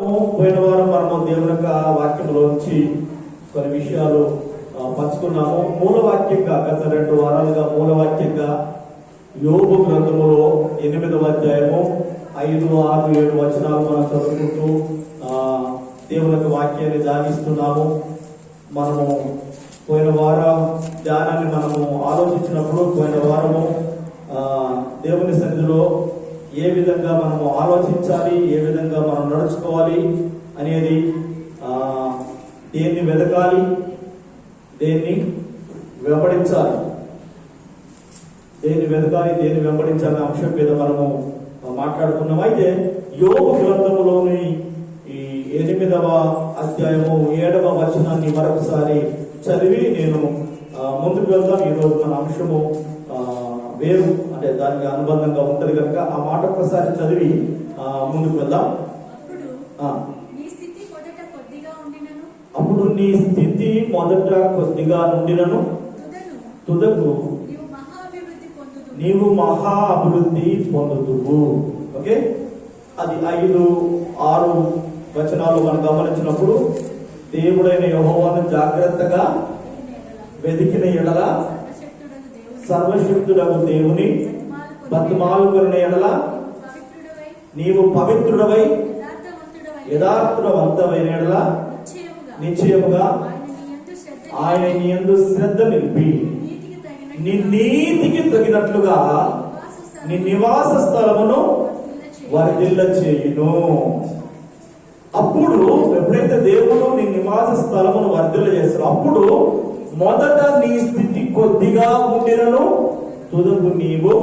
పోయిన వారం మనము దేవుని యొక్క వాక్యంలోంచి కొన్ని విషయాలు పంచుకున్నాము. మూలవాక్యంగా గత 2 వారాలుగా మూలవాక్యంగా యోబు గ్రంథములో 8వ అధ్యాయము 5, 6, 7 వచనాలు మనం చదువుకుంటూ దేవుని యొక్క వాక్యాన్ని ధ్యానిస్తున్నాము. మనము పోయిన వారం ధ్యానాన్ని మనము ఆలోచించినప్పుడు పోయిన వారము దేవుని సన్నిధిలో ఏ విధంగా మనము ఆలోచించాలి, ఏ విధంగా మనం నడుచుకోవాలి అనేది, దేన్ని వెతకాలి, దేన్ని వెంబడించాలి, దేన్ని వెంబడించాలనే అంశం మీద మనము మాట్లాడుకున్నాం. అయితే యోబు గ్రంథములోని ఈ 8వ అధ్యాయము 7వ వచనాన్ని మరొకసారి చదివి నేను ముందుకు వెళ్దాం. ఈరోజు మన అంశము వేరు, అంటే దానికి అనుబంధంగా ఉంటది కనుక ఆ మాట ఒకసారి చదివి ముందుకు వెళ్దాం. అప్పుడు నీ స్థితి మొదట కొద్దిగా నుండినను తుదకు నీవు మహా అభివృద్ధి పొందుదువు. ఓకే, అది 5, 6 వచనాలు మనం గమనించినప్పుడు దేవుడైన యెహోవాను జాగ్రత్తగా వెదికిన ఎడల సర్వశక్తుడగు దేవుని బతిమాలుకొనిన ఎడల నీవు పవిత్రుడవై యథార్థవంతమైన ఎడల నిశ్చయముగా ఆయన నీ యందు శ్రద్ధ నిలిపి నీ నీతికి తగినట్లుగా నీ నివాస స్థలమును వర్ధిల్ల చేయును. అప్పుడు ఎప్పుడైతే దేవుడు నీ నివాస స్థలమును వర్ధిల్ల చేస్తాడు, అప్పుడు మొదట నీ స్థితి కొద్దిగా ఉండినను తుదకు నీవు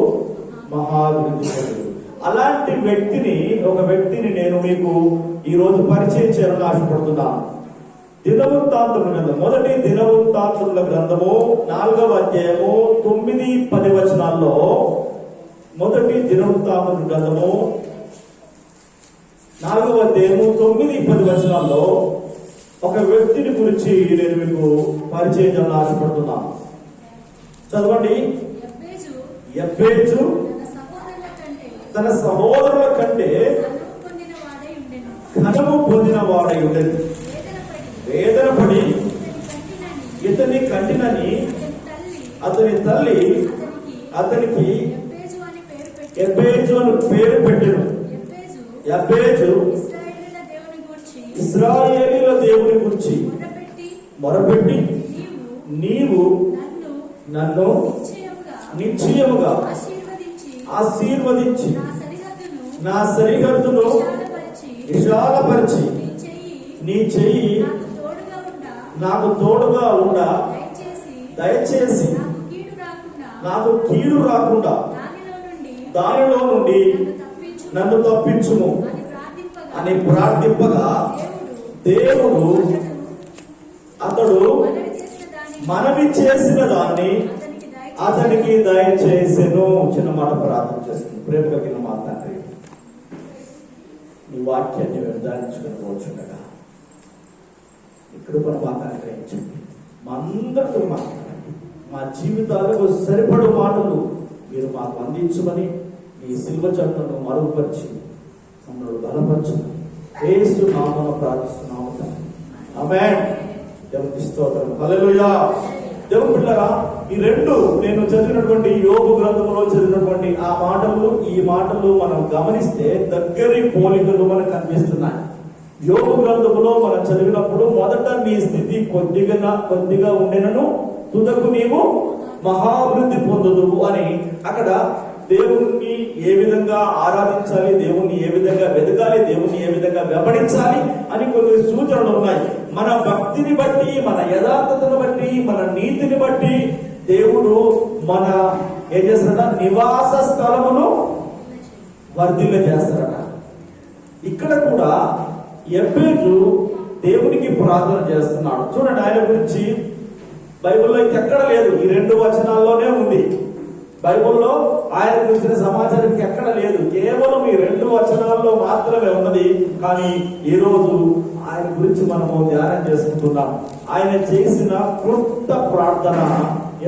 మహాభివృద్ధి పొందుదువు. అలాంటి ఒక వ్యక్తిని నేను మీకు ఈ రోజు పరిచయం చేయాలని ఆశపడుతున్నాను. దినవృత్తాంతముల గ్రంథం, మొదటి దినవృత్తాంతముల గ్రంథము 4వ అధ్యాయము 9, 10 వచనాల్లో, మొదటి దినవృత్తాంతముల గ్రంథము 4వ అధ్యాయము 9, 10 వచనాల్లో ఒక వ్యక్తిని గురించి నేను మీకు పరిచయం చేయాలని ఆశపడుతున్నాను. చదవండి. యబ్బేజు తన సహోదరుల కంటే ఘనము పొందిన వాడై ఉండేది. వేదన పడి ఇతని కంటినని అతని తల్లి అతనికి యబ్బేజు అని పేరు పెట్టెను. యబ్బేజు ఇశ్రాయేలీయుల దేవుని గురించి మొరపెట్టి నీవు నన్ను నిశ్చయముగా ఆశీర్వదించి నా సరిహద్దును విశాలపరిచి నీ చెయ్యి నాకు తోడుగా ఉండ దయచేసి నాకు కీడు రాకుండా దానిలో నుండి నన్ను తప్పించుము అని ప్రార్థింపగా దేవుడు అతడు మనవి చేసిన దాన్ని అతనికి దయచేసెను. చిన్న మాట ప్రార్థన చేస్తుంది. ప్రేమ కలిగిన మా తండ్రి, నీ వాక్యాన్ని నిర్ధారించుకుని కూర్చుండగా ఈ కృపను మాకు అనుగ్రహించండి. మా అందరితో మాట్లాడండి. మా జీవితాలకు సరిపడు మాటలు మీరు మాకు అందించమని ఈ శిల్వ చట్టను మరుగుపరిచి మమ్మల్ని బలపరచమని యేసు నామమున ప్రార్థిస్తున్నాము తండ్రి. ఆమేన్. దేవునికి స్తోత్రం. హల్లెలూయా. దేవుని పిల్లరా, ఈ 2 నేను చదివినటువంటి యోబు గ్రంథంలో చదివినటువంటి ఈ మాటలు మనం గమనిస్తే దగ్గరి పోలికలు మనకు కనిపిస్తున్నాయి. యోబు గ్రంథంలో మనం చదివినప్పుడు మొదట నీ స్థితి కొద్దిగా ఉండినను తుదకు నీవు మహాభివృద్ధి పొందుదువు అని అక్కడ దేవుణ్ణి ఏ విధంగా ఆరాధించాలి, దేవుణ్ణి ఏ విధంగా వెతకాలి, దేవుణ్ణి ఏ విధంగా వెంబడించాలి అని కొన్ని సూచనలు ఉన్నాయి. మన భక్తిని బట్టి, మన యథార్థతను బట్టి, మన నీతిని బట్టి దేవుడు మన ఏం చేస్తాడ, నివాస స్థలమును వర్ధిల్ల చేస్తాడట. ఇక్కడ కూడా యబ్బేజు దేవునికి ప్రార్థన చేస్తున్నాడు. చూడండి, ఆయన గురించి బైబిల్లో ఎక్కడ లేదు, ఈ 2 వచనాల్లోనే ఉంది. బైబిల్లో ఆయన గురించిన సమాచారం ఎక్కడ లేదు, కేవలం ఈ 2 వచనాల్లో మాత్రమే ఉన్నది. కానీ ఈ రోజు ఆయన గురించి మనము ధ్యానం చేసుకుంటున్నాం. ఆయన చేసిన క్లుప్త ప్రార్థన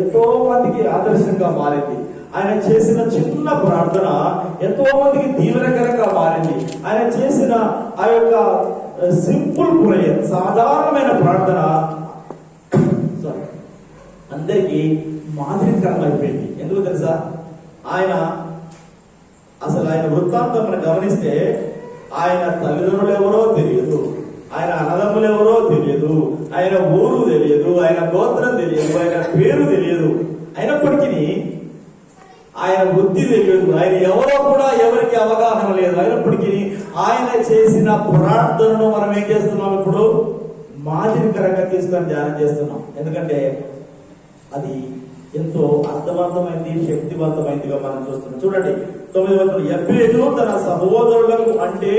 ఎంతో మందికి ఆదర్శంగా మారింది. ఆయన చేసిన చిన్న ప్రార్థన ఎంతో మందికి దీవెనకరంగా మారింది. ఆయన చేసిన ఆ యొక్క సింపుల్ ప్రేయర్, సాధారణమైన ప్రార్థన అందరికీ మాదిరికరంగా అయిపోయింది. ఎందుకు తెలుసా? ఆయన వృత్తాంతం మనం గమనిస్తే ఆయన తల్లిదండ్రులు ఎవరో తెలియదు, ఆయన అన్నదమ్ములు ఎవరో తెలియదు, ఆయన ఊరు తెలియదు, ఆయన గోత్రం తెలియదు, ఆయన పేరు తెలియదు. అయినప్పటికీ ఆయన బుద్ధి తెలియదు, ఆయన ఎవరో కూడా ఎవరికి అవగాహన లేదు. అయినప్పటికీ ఆయన చేసిన ప్రార్థనను మనం ఏం చేస్తున్నాం? ఇప్పుడు మాదిరికరంగా తీసుకొని ధ్యానం చేస్తున్నాం. ఎందుకంటే అది ఎంతో అర్థవంతమైంది, శక్తివంతమైందిగా మనం చూస్తున్నాం. చూడండి 9వ వచనం, ఎబ్బేజు తన సహోదరులకు అంటే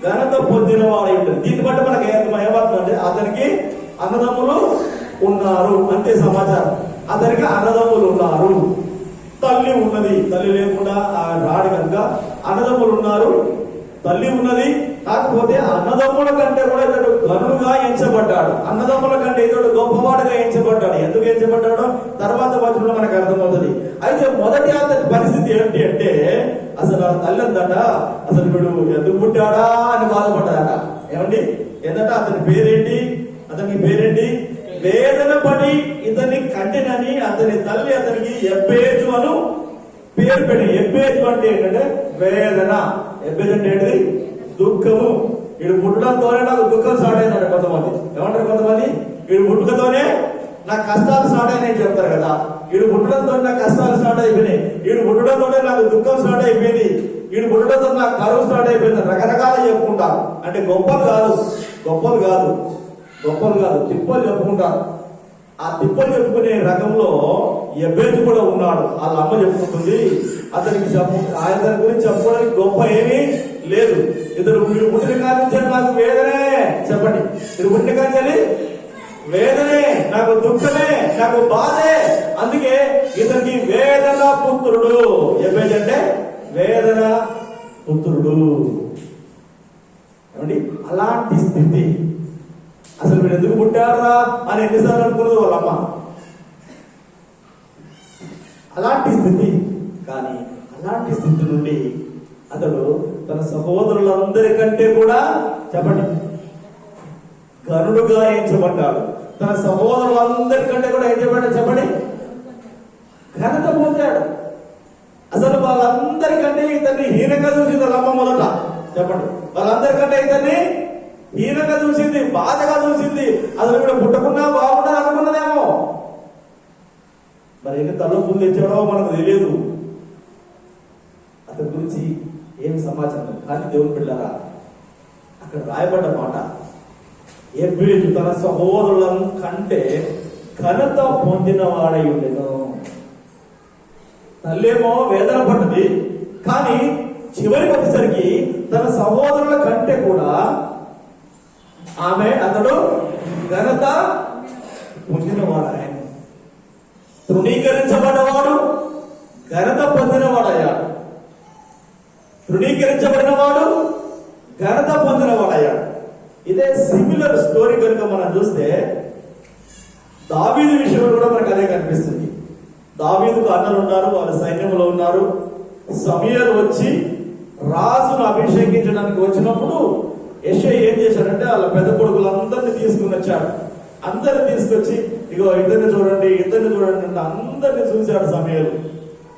ఘనత పొందిన వాడై ఉంటుంది. దీన్ని బట్టి మనకి ఏమవుతుందంటే అతనికి అన్నదమ్ములు ఉన్నారు అంతే సమాచారం. అతనికి అన్నదమ్ములు ఉన్నారు, తల్లి ఉన్నది, తల్లి లేకుండా రాడు కనుక అన్నదమ్ములు ఉన్నారు, తల్లి ఉన్నది. కాకపోతే అన్నదమ్ముల కంటే కూడా ఇతడు గనుడుగా ఎంచబడ్డాడు, అన్నదమ్ముల కంటే ఇతడు గొప్పవాడుగా ఎంచబడ్డాడు. ఎందుకు ఎంచబడ్డాడో తర్వాత వచనంలో మనకు అర్థమవుతుంది. అయితే మొదటి అతని పరిస్థితి ఏంటి అంటే, అసలు ఆ తల్లి అందట అసలు వీడు ఎందుకు పుట్టాడా అని బాధపడ్డాడట. ఏమండి ఏంటంటే అతని పేరేంటి? వేదన పడి ఇతన్ని కంటినని అతని తల్లి అతనికి ఎబ్బేజు అను పేరు పెట్టి. ఎబ్బేజు అంటే ఏంటంటే వేదన. ఎబ్బేజు అంటే ఏంటిది? దుఃఖము. వీడు పుట్టడంతోనే నాకు దుఃఖం స్టార్ట్ అయిందంట కొంతమంది. ఏమంటారు కొంతమంది? వీడు పుట్టుకతోనే నాకు కష్టాలు స్టార్ట్ అయినాయి చెప్తారు కదా. వీడు పుట్టడంతో నాకు కష్టాలు స్టార్ట్ అయిపోయినాయి, వీడు పుట్టడంతోనే నాకు దుఃఖం స్టార్ట్ అయిపోయింది, వీడు పుట్టడంతో నాకు కరువు స్టార్ట్ అయిపోయింది, రకరకాలు చెప్పుకుంటారు. అంటే గొప్పలు కాదు, తిప్పలు చెప్పుకుంటారు. ఆ తిప్పలు చెప్పుకునే రకంలో ఎబ్బేజు కూడా ఉన్నాడు. వాళ్ళ అమ్మ చెప్పుకుంటుంది అతని గురించి చెప్పుకోవడానికి గొప్ప ఏమీ లేదు. వీడు పుట్టిన కానించాలి నాకు వేదనే. చెప్పండి, వీడు పుట్టిన కానించాలి వేదనే, నాకు దుఃఖమే, నాకు బాధే. అందుకే ఇతనికి వేదన పుత్రుడు. ఎబ్బేజు అంటే వేదన పుత్రుడు. ఏమండి అలాంటి స్థితి. అసలు వీడు ఎందుకు పుట్టారా అని ఎన్నిసార్లు అనుకున్నది వాళ్ళమ్మ. అలాంటి స్థితి. కానీ అలాంటి స్థితి నుండి అతడు తన సహోదరులందరికంటే కూడా చెప్పండి గనుడుగా ఎంచబడ్డాడు. తన సహోదరులందరికంటే కూడా ఏం చెప్పండి చెప్పండి ఘనత పొందాడు. అసలు వాళ్ళందరికంటే ఇతన్ని హీనంగా చూసింది వాళ్ళమ్మ మొదట. చెప్పండి, వాళ్ళందరికంటే ఇతన్ని హీనంగా చూసింది, బాధగా చూసింది. అసలు కూడా పుట్టకుండా బాగుండదు అనుకున్నదేమో. మరి ఎన్ని తలపులు తెచ్చాడో మనకు తెలియదు, అతని గురించి ఏం సమాచారం. కానీ దేవుని పిల్లరా, అక్కడ రాయబడ్డ మాట ఎబ్బేజు తన సహోదరుల కంటే ఘనత పొందిన వాడై ఉండెను. తల్లేమో వేదన పడ్డది, కానీ చివరికి వచ్చేసరికి తన సహోదరుల కంటే కూడా అతడు ఘనత పొందినవాడు. ఆయన తృణీకరించబడ్డవాడు ఘనత పొందినవాడయ్యాడు. తృణీకరించబడినవాడు ఘనత పొందినవాడయ్యాడు. ఇదే సిమిలర్ స్టోరీ కనుక మనం చూస్తే దావీదు విషయంలో కూడా మనకు అదే కనిపిస్తుంది. దావీదుకు అన్నలు ఉన్నారు, వాళ్ళ సైన్యంలో ఉన్నారు. సమూయేలు వచ్చి రాజును అభిషేకించడానికి వచ్చినప్పుడు యెషయా ఏం చేశాడంటే వాళ్ళ పెద్ద కొడుకులందరినీ తీసుకుని వచ్చాడు. అందరిని తీసుకొచ్చి ఇగో ఇద్దరిని చూడండి అంటే అందరిని చూశాడు సమూయేలు.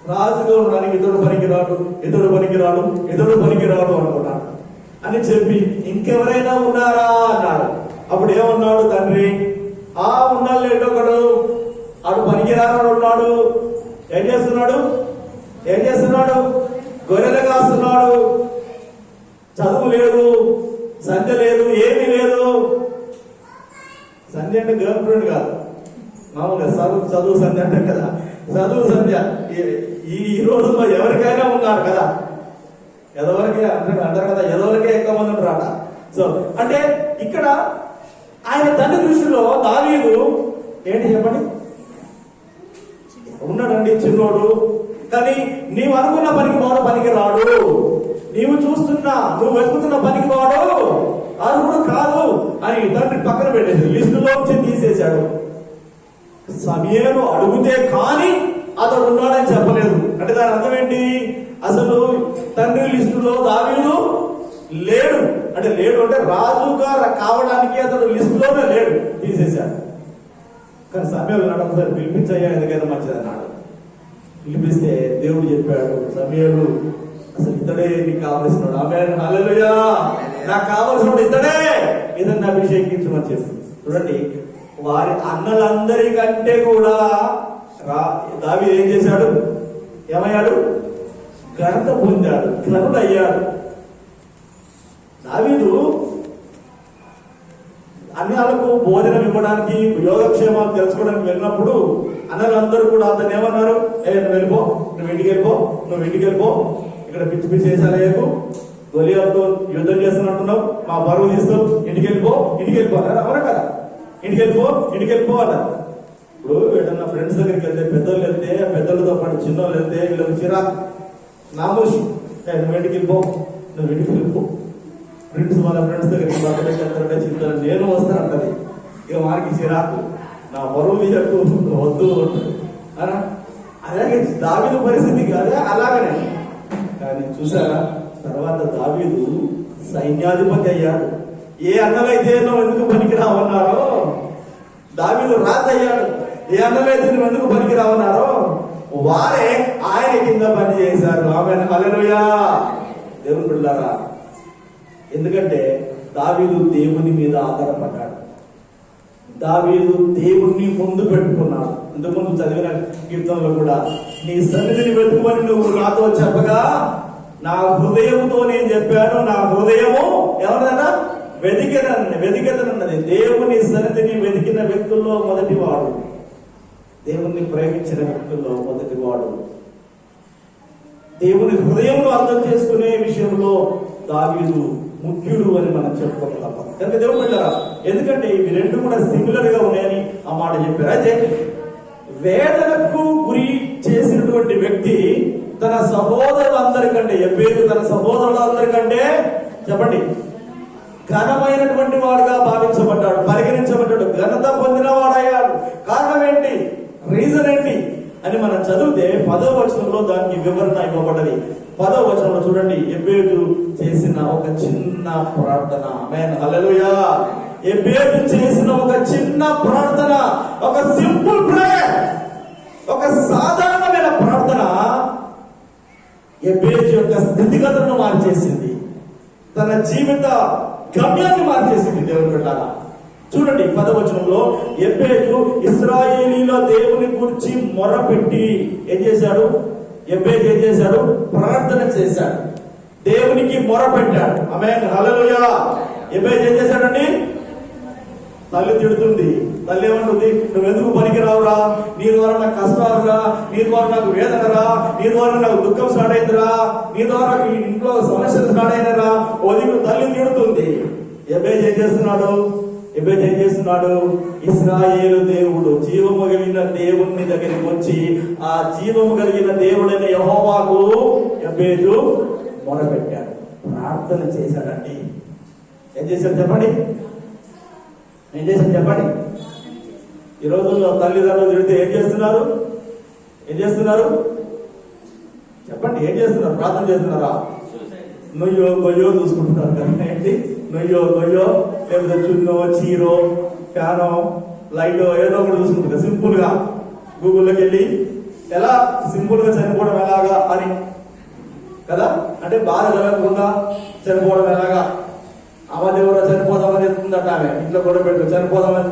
రాజుగా ఉండడానికి ఇతడు పనికిరాడు అనుకున్నాడు అని చెప్పి ఇంకెవరైనా ఉన్నారా అన్నాడు. అప్పుడు ఏమన్నాడు తండ్రి? ఉన్నాడు ఒకడు, ఆడు పనికిరాడు ఉన్నాడు. ఏం చేస్తున్నాడు? గొర్రెలు కాస్తున్నాడు. చదువు లేదు, సంధ్య లేదు, ఏమీ లేదు. సంధ్య అంటే గర్ల్ ఫ్రెండ్ కాదు, మామూలుగా చదువు సంధ్య అంటే కదా. చదువు సంధ్య ఈ రోజుల్లో ఎవరికైనా ఉన్నారు కదా, ఎదవరకే అంటారు కదా, ఎదవరకే ఎక్కువ మంది ఉంటారట. సో అంటే ఇక్కడ ఆయన తండ్రి దృష్టిలో దావీదు ఏంటి చెప్పండి? ఉన్నాడండి చిన్నోడు, కానీ నీవు అనుకున్న పనికి రాడు. నువ్వు వెతుకుతున్న పనికి వాడు అర్హుడు కాదు అని తండ్రి పక్కన పెట్టేసి లిస్టులోంచి తీసేశాడు. సమూయేలు అడిగితే కానీ అతడు ఉన్నాడని చెప్పలేదు. అంటే దాని అర్థం ఏంటి? అసలు తండ్రి లిస్టులో దావీదు లేడు. అంటే లేడు అంటే రాజుగా కావడానికి అతడు లిస్ట్ లోనే లేడు, తీసేశాడు. కానీ సమయాలు నాడు ఒకసారి పిలిపించయ్యా, ఎందుకైనా మంచిది అన్నాడు. పిలిపిస్తే దేవుడు చెప్పాడు, సమయాలు అసలు ఇతడే నీకు కావలసినాడు. ఆమేన్, హల్లెలూయా. నాకు కావలసినప్పుడు ఇతడే, ఇతన్ని అభిషేకించమని చెప్పి. చూడండి, వారి అన్నలందరికంటే కూడా దావీదు ఏం చేశాడు? ఏమయ్యాడు? ఘనత పొందాడు, ఘనుడు అయ్యాడు. దావీదు అన్యాలకు భోజనం ఇవ్వడానికి, యోగక్షేమాలు తెలుసుకోవడానికి వెళ్ళినప్పుడు అన్నలందరూ కూడా అతను ఏమన్నారు? నువ్వు వెళ్ళిపో, నువ్వు ఇంటికి వెళ్ళిపో, నువ్వు ఇంటికి వెళ్ళిపో, ఇక్కడ పిచ్చి పిచ్చి చేశాను, గొలియాతో యుద్ధం చేస్తున్నట్టున్నావు, మా బరువు తీస్తావు, ఇంటికి వెళ్ళిపో, ఇంటికి వెళ్ళిపో అన్నారు. అవునా కదా? ఇంటికి వెళ్ళిపో, ఇంటికి వెళ్ళిపో అన్నారు. ఇప్పుడు ఏదన్నా ఫ్రెండ్స్ దగ్గరికి వెళ్తే, పెద్దోళ్ళు వెళ్తే, పెద్దలతో పాటు చిన్నోళ్ళు వెళ్తే వీళ్ళకి చిరాకు, నామోషి, నువ్వు ఇంటికి వెళ్ళిపో, నువ్వు ఇంటికి వెళ్ళిపో. ఫ్రెండ్స్ వాళ్ళ ఫ్రెండ్స్ దగ్గరికి బర్త్డే చెప్తారంటే చింతలు నేను వస్తానంటది. ఇక వారికి చిరాకు, నా బరువు తీయకు, వద్దు అనా. అలాగే దావీదు పరిస్థితి కాదే అలాగనే. కానీ చూసారా, తర్వాత దావీదు సైన్యాధిపతి అయ్యాడు. ఏ అన్నలైతే నువ్వు ఎందుకు పనికి రావన్నారో, దావీదు రాజు అయ్యాడు. ఏ అన్నలైతే నువ్వు ఎందుకు పనికి రావన్నారో వారే ఆయన కింద పని చేశారు. ఆమేన్, హల్లెలూయా. దేవుని బిడ్డలారా, ఎందుకంటే దావీదు దేవుని మీద ఆధారపడ్డాడు. దావీదు దేవుణ్ణి ముందు పెట్టుకున్నాడు. ఇంతకుముందు చదివిన కీర్తనలో కూడా, నీ సన్నిధిని వెతుకుమని నువ్వు నాతో చెప్పగా నా హృదయంతో నేను చెప్పాను, నా హృదయము ఎవరిదన్నా వెతికెదనన్నది. దేవుని సన్నిధిని వెతికిన వ్యక్తుల్లో మొదటివాడు, దేవుణ్ణి ప్రేమించిన వ్యక్తుల్లో మొదటివాడు, దేవుని హృదయంలో అర్థం చేసుకునే విషయంలో దావీదు ముఖ్యుడు అని మనం చెప్పుకోగలం. కనుక దేవుడు పెట్టారా, ఎందుకంటే ఇవి రెండు కూడా సిమిలర్ గా ఉన్నాయని ఆ మాట చెప్పారు. అయితే వేదనకు గురి చేసినటువంటి వ్యక్తి తన సహోదరులందరికంటే, ఎబ్బేదు తన సహోదరులందరికంటే చెప్పండి ఘనమైనటువంటి వాడుగా భావించబడ్డాడు, పరిగణించబడ్డాడు, ఘనత పొందిన వాడయ్యాడు. కారణం ఏంటి, రీజన్ ఏంటి అని మనం చదివితే 10వ వచనంలో దానికి వివరణ ఇవ్వబడ్డది. 10వ వచనంలో చూడండి, ఎబ్బేదు చేసిన ఒక చిన్న ప్రార్థన. ఆమేన్, హల్లెలూయా. ఎబ్బేదు చేసిన ఒక చిన్న ప్రార్థన, ఒక సింపుల్ ప్రేయర్, ఒక సాధారణమైన ప్రార్థన ఎబ్బేదు యొక్క స్థితిగతులను మార్చేసింది, తన జీవిత గమ్యాన్ని మార్చేసింది. దేవుని బిడ్డలారా, చూడండి 10వ వచనంలో, ఎబ్బేదు ఇశ్రాయేలీయుల దేవుని గురించి మొరపెట్టి ఏం చేశాడు? ఎబ్బేదు ఏం చేశాడు? ప్రార్థన చేశాడు, దేవునికి మొరపెట్టాడు. ఆమేన్, హల్లెలూయా. ఎబ్బేదు ఏం చేశాడండి? తల్లి తిడుతుంది. తల్లి ఏమంటుంది? నువ్వెందుకు పనికిరావురా, నీ ద్వారా నాకు కష్టాలురా, నీ ద్వారా నాకు వేదనరా, నీ ద్వారా నాకు దుఃఖం స్టార్ట్ అయిందిరా, నీ ద్వారా ఇంట్లో సమస్యలు స్టార్ట్ అయినరా, ఒదిగు తల్లి తిడుతుంది. ఎబ్బేదు ఏం చేస్తున్నాడు? ఎబ్బేదు ఏం చేస్తున్నాడు? ఇశ్రాయేలు దేవుడు, జీవము కలిగిన దేవుని దగ్గరికి వచ్చి ఆ జీవము కలిగిన దేవుడైన యెహోవాకు ఎబ్బేదు మొరపెట్టాడు, ప్రార్థన చేశాడండి. ఏం చేశాడు చెప్పండి? ఏం చేశాడు చెప్పండి? ఈ రోజుల్లో తల్లిదండ్రులు తిడితే ఏం చేస్తున్నారు? ఏం చేస్తున్నారు చెప్పండి? ఏం చేస్తున్నారు? ప్రార్థన చేస్తున్నారా? నొయ్యో గొయ్యో చూసుకుంటున్నారు కదా. ఏంటి నొయ్యో గొయ్యో, లేకపోతే చున్నో చీరో ఫ్యానో లైటో ఏదో ఒకటి చూసుకుంటారు సింపుల్ గా. గూగుల్లోకి వెళ్ళి ఎలా సింపుల్ గా చనిపోవడం ఎలాగా అని కదా, అంటే బాధ కలగకుండా చనిపోవడం ఎలాగా. అవన్నీ కూడా చనిపోదామని చెప్తుందట ఆమె, ఇంట్లో గొడవ పెడుతుంది. చనిపోదామని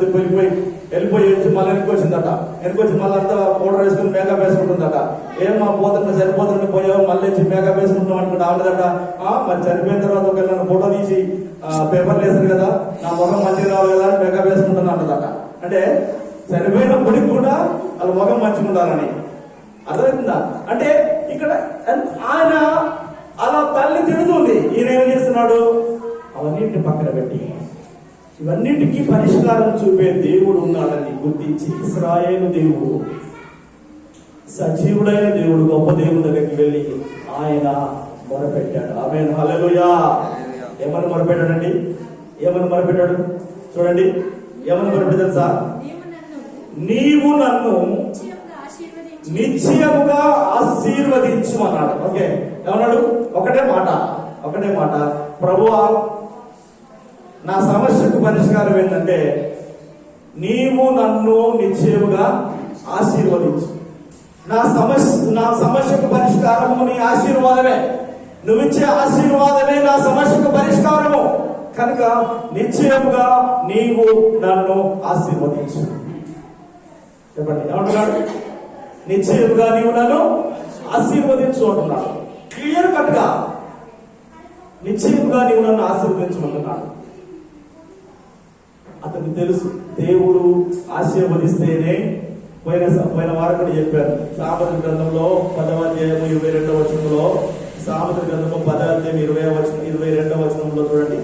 వెళ్ళిపోయి వచ్చి మళ్ళీ వెనుకొచ్చిందట. వెనుకొచ్చి మళ్ళీ అంతా పౌడర్ వేసుకుని మేకప్ వేసుకుంటుందట. ఏమో పోతున్నా చనిపోతున్నా పోయావు, మళ్ళీ వచ్చి మేకప్ వేసుకుంటాం అనుకుంటా ఆవిడదట. మరి చనిపోయిన తర్వాత ఒక నన్ను ఫోటో తీసి పేపర్లు వేస్తారు కదా, నా ముఖం మంచిగా రావాలి కదా అని మేకప్ వేసుకుంటాను అంటదట. అంటే చనిపోయినప్పటికి కూడా వాళ్ళ ముఖం మంచిగా ఉండాలని అర్థమవుతుందా? అంటే ఇక్కడ ఆయన అలా తల్లి తిడుతుంది, ఈయన ఏం చేస్తున్నాడు? అవన్నింటిని పక్కన పెట్టి ఇవన్నింటికి పరిష్కారం చూపే దేవుడు ఉన్నాడని గుర్తించి, ఇశ్రాయేలు దేవుడు సజీవుడైన దేవుడు, గొప్ప దేవుడి దగ్గరికి వెళ్ళి ఆయన మొరపెట్టాడు. ఆమేన్, హల్లెలూయా. ఏమని మొరపెట్టాడండి? ఏమని మొరపెట్టాడు చూడండి. ఏమని మొరపెట్టాడు సార్? నీవు నన్ను నిశ్చయముగా ఆశీర్వదించు అన్నాడు. ఓకే, ఏమన్నాడు? ఒకటే మాట ప్రభువా నా సమస్యకు పరిష్కారం ఏంటంటే నీవు నన్ను నిశ్చయముగా ఆశీర్వదించు. నా సమస్యకు పరిష్కారము నీ ఆశీర్వాదమే. నువ్విచ్చే ఆశీర్వాదమే నా సమస్యకు పరిష్కారము. కనుక నిశ్చయముగా నీవు నన్ను ఆశీర్వదించు. చెప్పండి, ఏమంటున్నాడు? నిశ్చయముగా నీవు నన్ను ఆశీర్వదించు అంటున్నాడు. క్లియర్ కట్ గా నిశ్చయముగా నీవు నన్ను ఆశీర్వదించమంటున్నాడు. అతనికి తెలుసు దేవుడు ఆశీర్వదిస్తేనే. పోయిన వారం కూడా చెప్పారు. సామెతల గ్రంథంలో 10వ అధ్యాయము 22వ వచనంలో, సామెతల గ్రంథము 10వ అధ్యాయం 22వ వచనంలో చూడండి,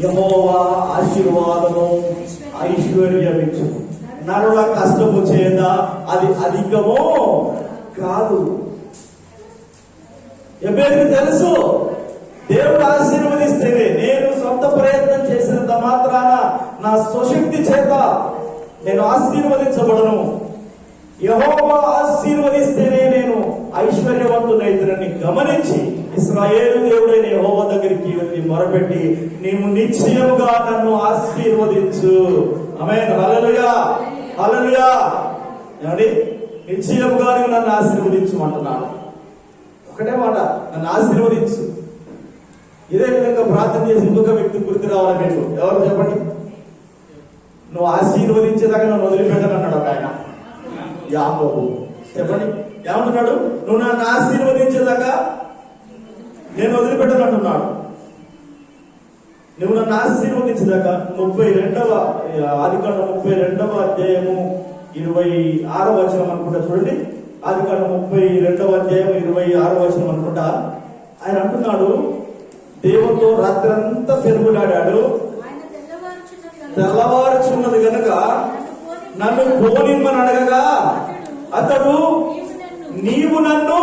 యెహోవా ఆశీర్వాదము ఐశ్వర్యమిచ్చు, నరుల కష్టము చేత అది అధికమో కాదు. ఎబేరుకు తెలుసు దేవుడు ఆశీర్వదిస్తేనే. నేను సొంత ప్రయత్నం చేసినంత మాత్రాన నా స్వశక్తి చేత నేను ఆశీర్వదించబడను. యెహోవా ఆశీర్వదిస్తేనే నేను ఐశ్వర్యవంతునైతునని గమనించి ఇశ్రాయేలు దేవుడైన యెహోవా దగ్గరికి వెళ్ళి మొరపెట్టి, నీవు నిశ్చయముగా నన్ను ఆశీర్వదించు. ఆమేన్, హల్లెలూయా, హల్లెలూయా. ఏమండి, నిశ్చయముగా నీవు నన్ను ఆశీర్వదించు అంటున్నాడు. ఒకటే మాట, నన్ను ఆశీర్వదించు. ఇదే విధంగా ప్రార్థన చేసి ఇంకొక వ్యక్తి గుర్తు రావాలి మీకు. ఎవరు చెప్పండి? నువ్వు ఆశీర్వదించేదాకా నన్ను వదిలిపెట్టను అన్నాడు ఒక ఆయన, యాకోబు. చెప్పండి, ఏమంటున్నాడు? నువ్వు నన్ను ఆశీర్వదించేదాకా నేను వదిలిపెట్టను అంటున్నాడు. నువ్వు నన్ను ఆశీర్వదించేదాకా 32వ ఆదికాండం 32వ అధ్యాయము 26వ వచనం అనుకుంటా చూడండి. ఆదికాండం 32వ అధ్యాయం 26వ వచనం అనుకుంటా. ఆయన అంటున్నాడు, దేవునితో రాత్రంతా పెరుగులాడాడు. తెల్లవారుచున్నది గనుక నన్ను పోనిమ్మని అడగగా అతడు, నీవు నన్ను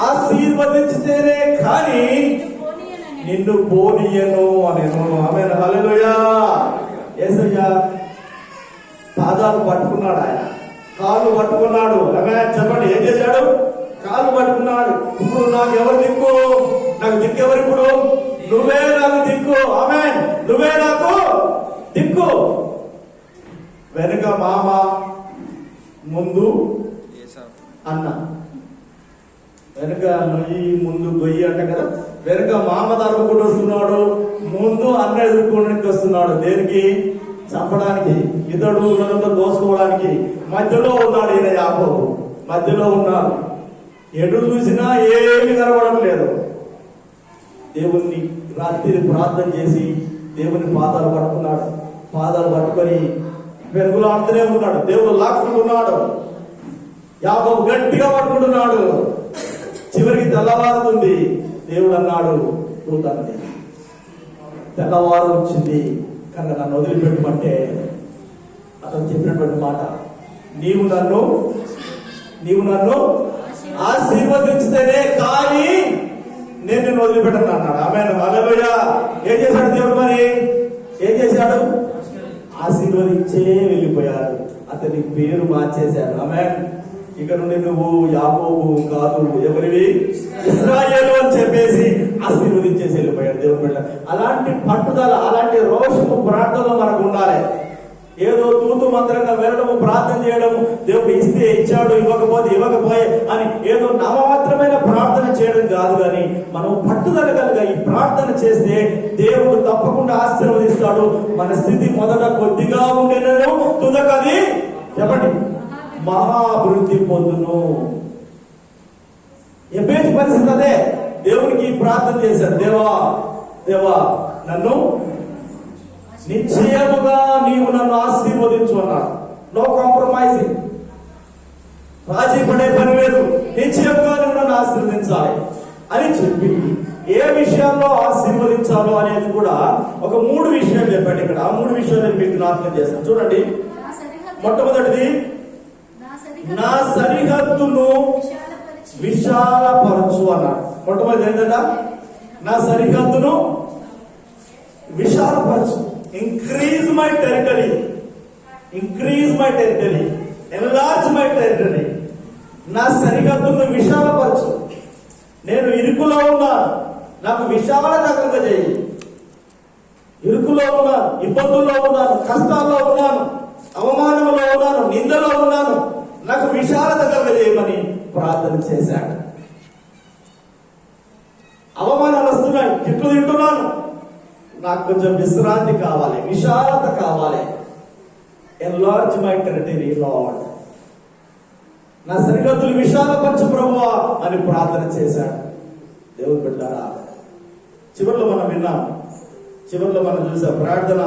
ఆశీర్వదించితేనే కానీ నిన్ను పోనీయను అనేను. ఆమేన్, హల్లెలూయా. యేసయ్య పాదాలు పట్టుకున్నాడు, ఆయన కాళ్ళు పట్టుకున్నాడు. ఆమేన్, చెప్పండి, ఏం చేశాడు? కాళ్ళు పట్టుకున్నాడు. ఇప్పుడు నాకు ఎవరు దిక్కు? నాకు దిక్కు ఎవరు? ఇప్పుడు నువ్వే నాకు దిక్కు. ఆమేన్, నువ్వే నాకు దిక్కు. వెనుక మామ, ముందు అన్న. వెనుక నొయ్యి ముందు గొయ్యి అంట కదా. వెనుక మామ తరుముకుంటూ వస్తున్నాడు, ముందు అన్న ఎదుర్కోవడానికి వస్తున్నాడు. దేనికి? చంపడానికి, ఇతడు నన్ను దోసుకోవడానికి. మధ్యలో ఉన్నాడు ఈయన యాకోబు, మధ్యలో ఉన్నాడు. ఎటు చూసినా ఏమీ కనబడడం లేదు. దేవుణ్ణి రాత్రి ప్రార్థన చేసి దేవుని పాదాలు పట్టుకున్నాడు. పాదాలు పట్టుకొని వెలుగులాడుతూనే ఉన్నాడు. దేవుడు లాక్కుంటున్నాడు. యాకోబు గట్టిగా పట్టుకుంటున్నాడు. చివరికి తెల్లవారుతుంది. దేవుడు అన్నాడు, దూతని తెల్లవారు వచ్చింది కనుక నన్ను వదిలిపెట్టమంటే అతను చెప్పినటువంటి మాట, నీవు నన్ను ఆశీర్వదించితేనే కానీ నేను నిన్ను వదిలిపెట్టను అన్నాడు. ఆమేన్, హల్లెలూయా. ఏం చేశాడు దేవుడు? మరి ఏం చేశాడు? ఆశీర్వదించే వెళ్ళిపోయాడు. అతని పేరు మార్చేశాడు. ఆమేన్. ఇక నుండి నువ్వు యాకోబు కాదు, ఎవరివి? ఇశ్రాయేలు అని చెప్పేసి ఆశీర్వదించేసి వెళ్ళిపోయాడు దేవుడు బిడ్డ. అలాంటి పట్టుదల, అలాంటి రోషము ప్రార్థనలో మనకు ఉండాలి. ఏదో తూతు మంత్రంగా వెళ్ళడము, ప్రార్థన చేయడము, దేవుడు ఇస్తే ఇచ్చాడు, ఇవ్వకపోతే అని ఏదో నామమాత్రమైన ప్రార్థన చేయడం కాదు. కానీ మనం పట్టుదల కనుక ఈ ప్రార్థన చేస్తే దేవుడు తప్పకుండా ఆశీర్వదిస్తాడు. మన స్థితి మొదట కొద్దిగా ఉండేనను తుదకది, చెప్పండి, మహాభివృద్ధి పొందును. ఎబ్బేసి పరిస్థితి అదే. దేవుడికి ప్రార్థన చేశాడు, దేవా నన్ను నిశ్చయముగా నీవు నన్ను ఆశీర్వదించు అన్నాడు. నో కాంప్రమైజింగ్, రాజీ పడే పని లేదు. నిశ్చయంగా నువ్వు నన్ను ఆశీర్వదించాలి అని చెప్పి ఏ విషయాల్లో ఆశీర్వదించాలో అనేది కూడా ఒక 3 విషయాలు చెప్పండి. ఇక్కడ ఆ 3 విషయాలు నేను మీకు జ్ఞాపకం చేస్తాను. చూడండి, మొట్టమొదటిది, నా సరిహద్దును విశాలపరచు అన్నాడు. మొట్టమొదటి ఏంటంట? నా సరిహద్దును విశాలపరచు. Increase my territory, enlarge my territory. నా సరిహద్దును విశాలపరచు. నేను ఇరుకులో ఉన్నా, నాకు విశాలత కలుగజేయి. ఇరుకుల్లో ఉన్నాను, ఇబ్బందుల్లో ఉన్నాను, కష్టాల్లో ఉన్నాను, అవమానంలో ఉన్నాను, నిందలో ఉన్నాను, నాకు విశాలత కలగజేయమని ప్రార్థన చేశాడు. అవమానాలు వస్తున్నాయి, తిట్లు తింటున్నాను, నాకు కొంచెం విశ్రాంతి కావాలి, విశాలత కావాలి. ఎన్లార్జ్ మై టెరిటరీ లార్డ్, నా సరిహద్దులు విశాలపరచు ప్రభువా అని ప్రార్థన చేశాడు. దేవుడు బిడ్డారా, చివరిలో మనం విన్నాం, చివరిలో మనం చూసాం ప్రార్థన.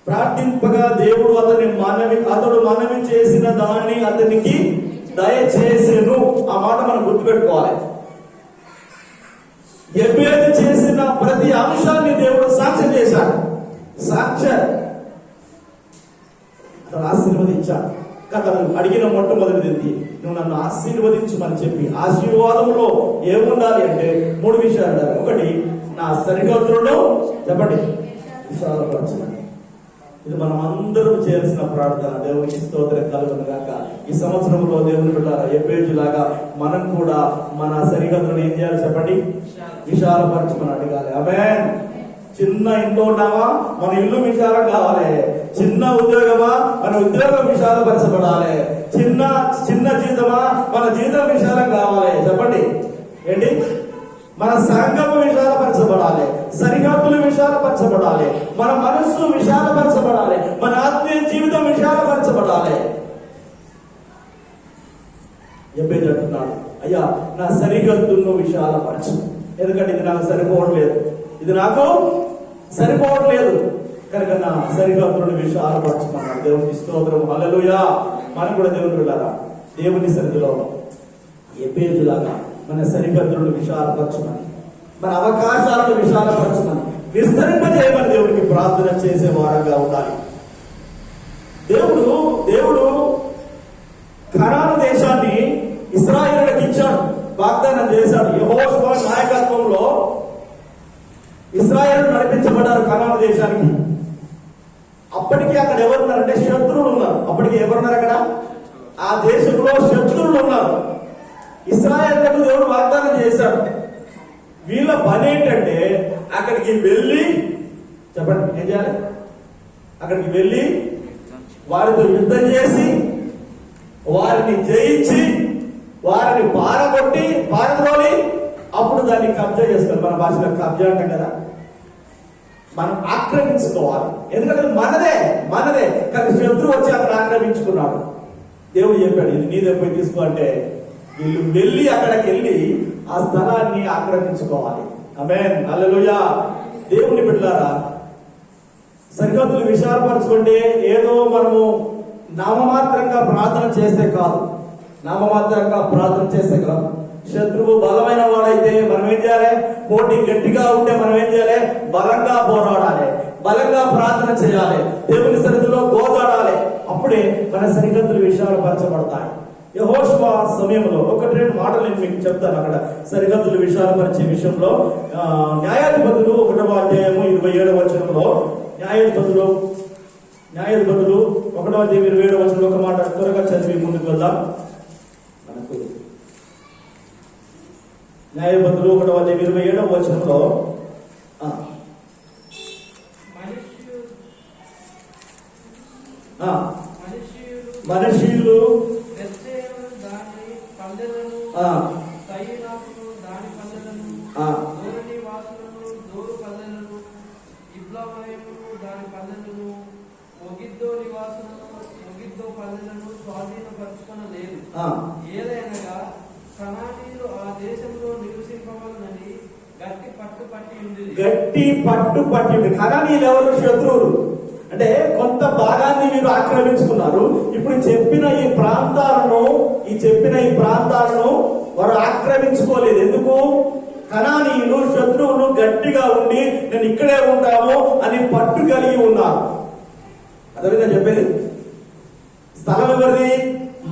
ప్రార్థింపగా దేవుడు అతడు మనవి చేసిన దాన్ని అతనికి దయచేసెను. ఆ మాట మనం గుర్తుపెట్టుకోవాలి. ఎబేదు చేసిన ప్రతి అంశాన్ని దేవుడు సాక్ష్యం చేశాడు. అతను ఆశీర్వదించాడు. అతను అడిగిన మొట్టమొదటిది, నువ్వు నన్ను ఆశీర్వదించమని చెప్పి, ఆశీర్వాదంలో ఏముండాలి అంటే 3 విషయాలు. ఒకటి, నా సరిహద్దులను చెప్పండి విశాలపరచమని. ఇది మనం అందరం చేయాల్సిన ప్రార్థన. దేవునికి స్తోత్రం కలుగును గాక. ఈ సంవత్సరంలో దేవుని బిడ్డలారా, ఎబ్బేజులాగా మనం కూడా మన సరిహద్దులను ఏం చేయాలి చెప్పండి, విశాలపరచమని అడగాలి. ఆమేన్. చిన్న ఇంట్లో ఉన్నామా, మన ఇల్లు విశాలం కావాలి. చిన్న ఉద్యోగమా, మన ఉద్యోగం విశాలపరచబడాలి. చిన్న జీతమా, మన జీతం విశాలం కావాలి. చెప్పండి ఏంటి? మన సంఘము విశాలపరచబడాలి, సరిహద్దులు విశాలపరచబడాలి, మన మనస్సు విశాలపరచబడాలి, మన ఆత్మీయ జీవితం విశాలపరచబడాలి. ఎబ్బేదు అంటున్నాడు, అయ్యా నా సరిహద్దులను విశాలపరచు, ఎందుకంటే ఇది నాకు సరిపోవట్లేదు, ఇది నాకు సరిపోవట్లేదు కనుక నా సరిహద్దులను విశాలపరచుకున్నాడు. దేవునికి స్తోత్రం, హల్లెలూయా. మనం కూడా దేవుని వెళ్ళారా, దేవుని సన్నిధిలో ఎబ్బేదులాగా మన సరిహద్దులను విశాలపరచమని, మన అవకాశాలను విశాలపరచమని, విస్తరింపజేయమని దేవుడికి ప్రార్థన చేసే వారంగా ఉండాలి. దేవుడు కనాను దేశాన్ని ఇశ్రాయేలులకు ఇచ్చాడు, వాగ్దానం చేశాడు. యెహోషువ నాయకత్వంలో ఇశ్రాయేలు నడిపించబడ్డారు కనాను దేశానికి. అప్పటికి అక్కడ ఎవరున్నారంటే శత్రువులు ఉన్నారు. అప్పటికి ఎవరున్నారు అక్కడ? ఆ దేశంలో శత్రువులు ఉన్నారు. ఇశ్రాయేలులకు దేవుడు వాగ్దానం చేశాడు. వీళ్ళ పని ఏంటంటే అక్కడికి వెళ్ళి చెప్పండి ఏం చేయాలి? అక్కడికి వెళ్ళి వారితో యుద్ధం చేసి, వారిని జయించి, వారిని పారద్రోలి అప్పుడు దాన్ని కబ్జా చేసుకోవాలి. మన భాషలో కబ్జా అంటాం కదా, మనం ఆక్రమించుకోవాలి. ఎందుకంటే మనదే కానీ శత్రువు వచ్చి అక్కడ ఆక్రమించుకున్నాడు. దేవుడు చెప్పాడు, ఇది నీదే పోయి తీసుకో అంటే వీళ్ళు వెళ్ళి అక్కడికి వెళ్ళి ఆ స్థలాన్ని ఆక్రమించుకోవాలి. ఆమేన్, హల్లెలూయా. దేవుని బిడ్డలారా, సరిహద్దులు విశాలపరచుకుంటే ఏదో మనము నామమాత్రంగా ప్రార్థన చేస్తే కాదు, శత్రువు బలమైన వాడైతే మనం ఏం చేయాలి? పోటీ గట్టిగా ఉంటే మనం ఏం చేయాలి? బలంగా పోరాడాలి, బలంగా ప్రార్థన చేయాలి, దేవుని సన్నిధిలో గోదాడాలి. అప్పుడే మన సరిహద్దులు విశాలపరచబడతాయి. యెహోషువ సమయంలో 1-2 మాటలు నేను మీకు చెప్తాను. అక్కడ సరిహద్దులు విశాలపరిచే విషయంలో న్యాయాధిపతులు 1వ అధ్యాయము 27వ వచనంలో, న్యాయాధిపతులు 1వ అధ్యాయం 27వ వచనంలో ఒక మాట త్వరగా చదివి ముందుకు వెళ్దాం. మనకు న్యాయాధిపతులు 1వ అధ్యాయం 27వ వచనంలో మనుష్యులు ఏదైనగా కనానీయులు ఆ దేశంలో నివసింపవలనని గట్టి పట్టు పట్టి ఉంది. కనానీయులు ఎవరు? శత్రువులు. అంటే కొంత భాగాన్ని మీరు ఆక్రమించుకున్నారు. ఇప్పుడు చెప్పిన ఈ ప్రాంతాలను వారు ఆక్రమించుకోలేదు. ఎందుకు? కనానీయులు శత్రువులు గట్టిగా ఉండి నేను ఇక్కడే ఉంటాము అని పట్టు కలిగి ఉన్నారు. అదేవిధంగా చెప్పేది, స్థలం ఎవరిది?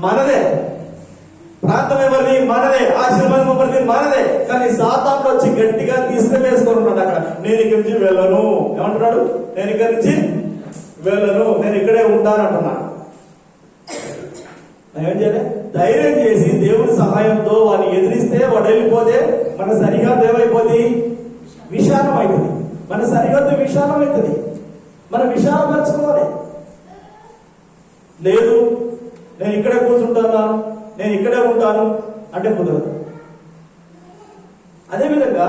మనదే. ప్రాంతం ఎవరిది? మనదే. ఆశీర్వాదం ఎవరిది? మనదే. కానీ సాతాను వచ్చి గట్టిగా తీసుకువేసుకొని ఉన్నాడు అక్కడ. నేను ఇక్కడి నుంచి వెళ్ళను. ఏమంటున్నాడు? నేను ఇక్కడి నుంచి వెళ్ళను, నేను ఇక్కడే ఉంటానంటున్నాడు. ఏం చేయాలి? ధైర్యం చేసి దేవుడి సహాయంతో వాడిని ఎదిరిస్తే, వాడు వెళ్ళిపోతే మన సరిహద్దు ఏమైపోతుంది? విశాలం అవుతుంది. మన సరిహద్దు విశాలమవుతుంది. మనం విశాలపరచుకోవాలి. లేదు నేను ఇక్కడే కూర్చుంటాను, నేను ఇక్కడే ఉంటాను అంటే కుదరదు. అదేవిధంగా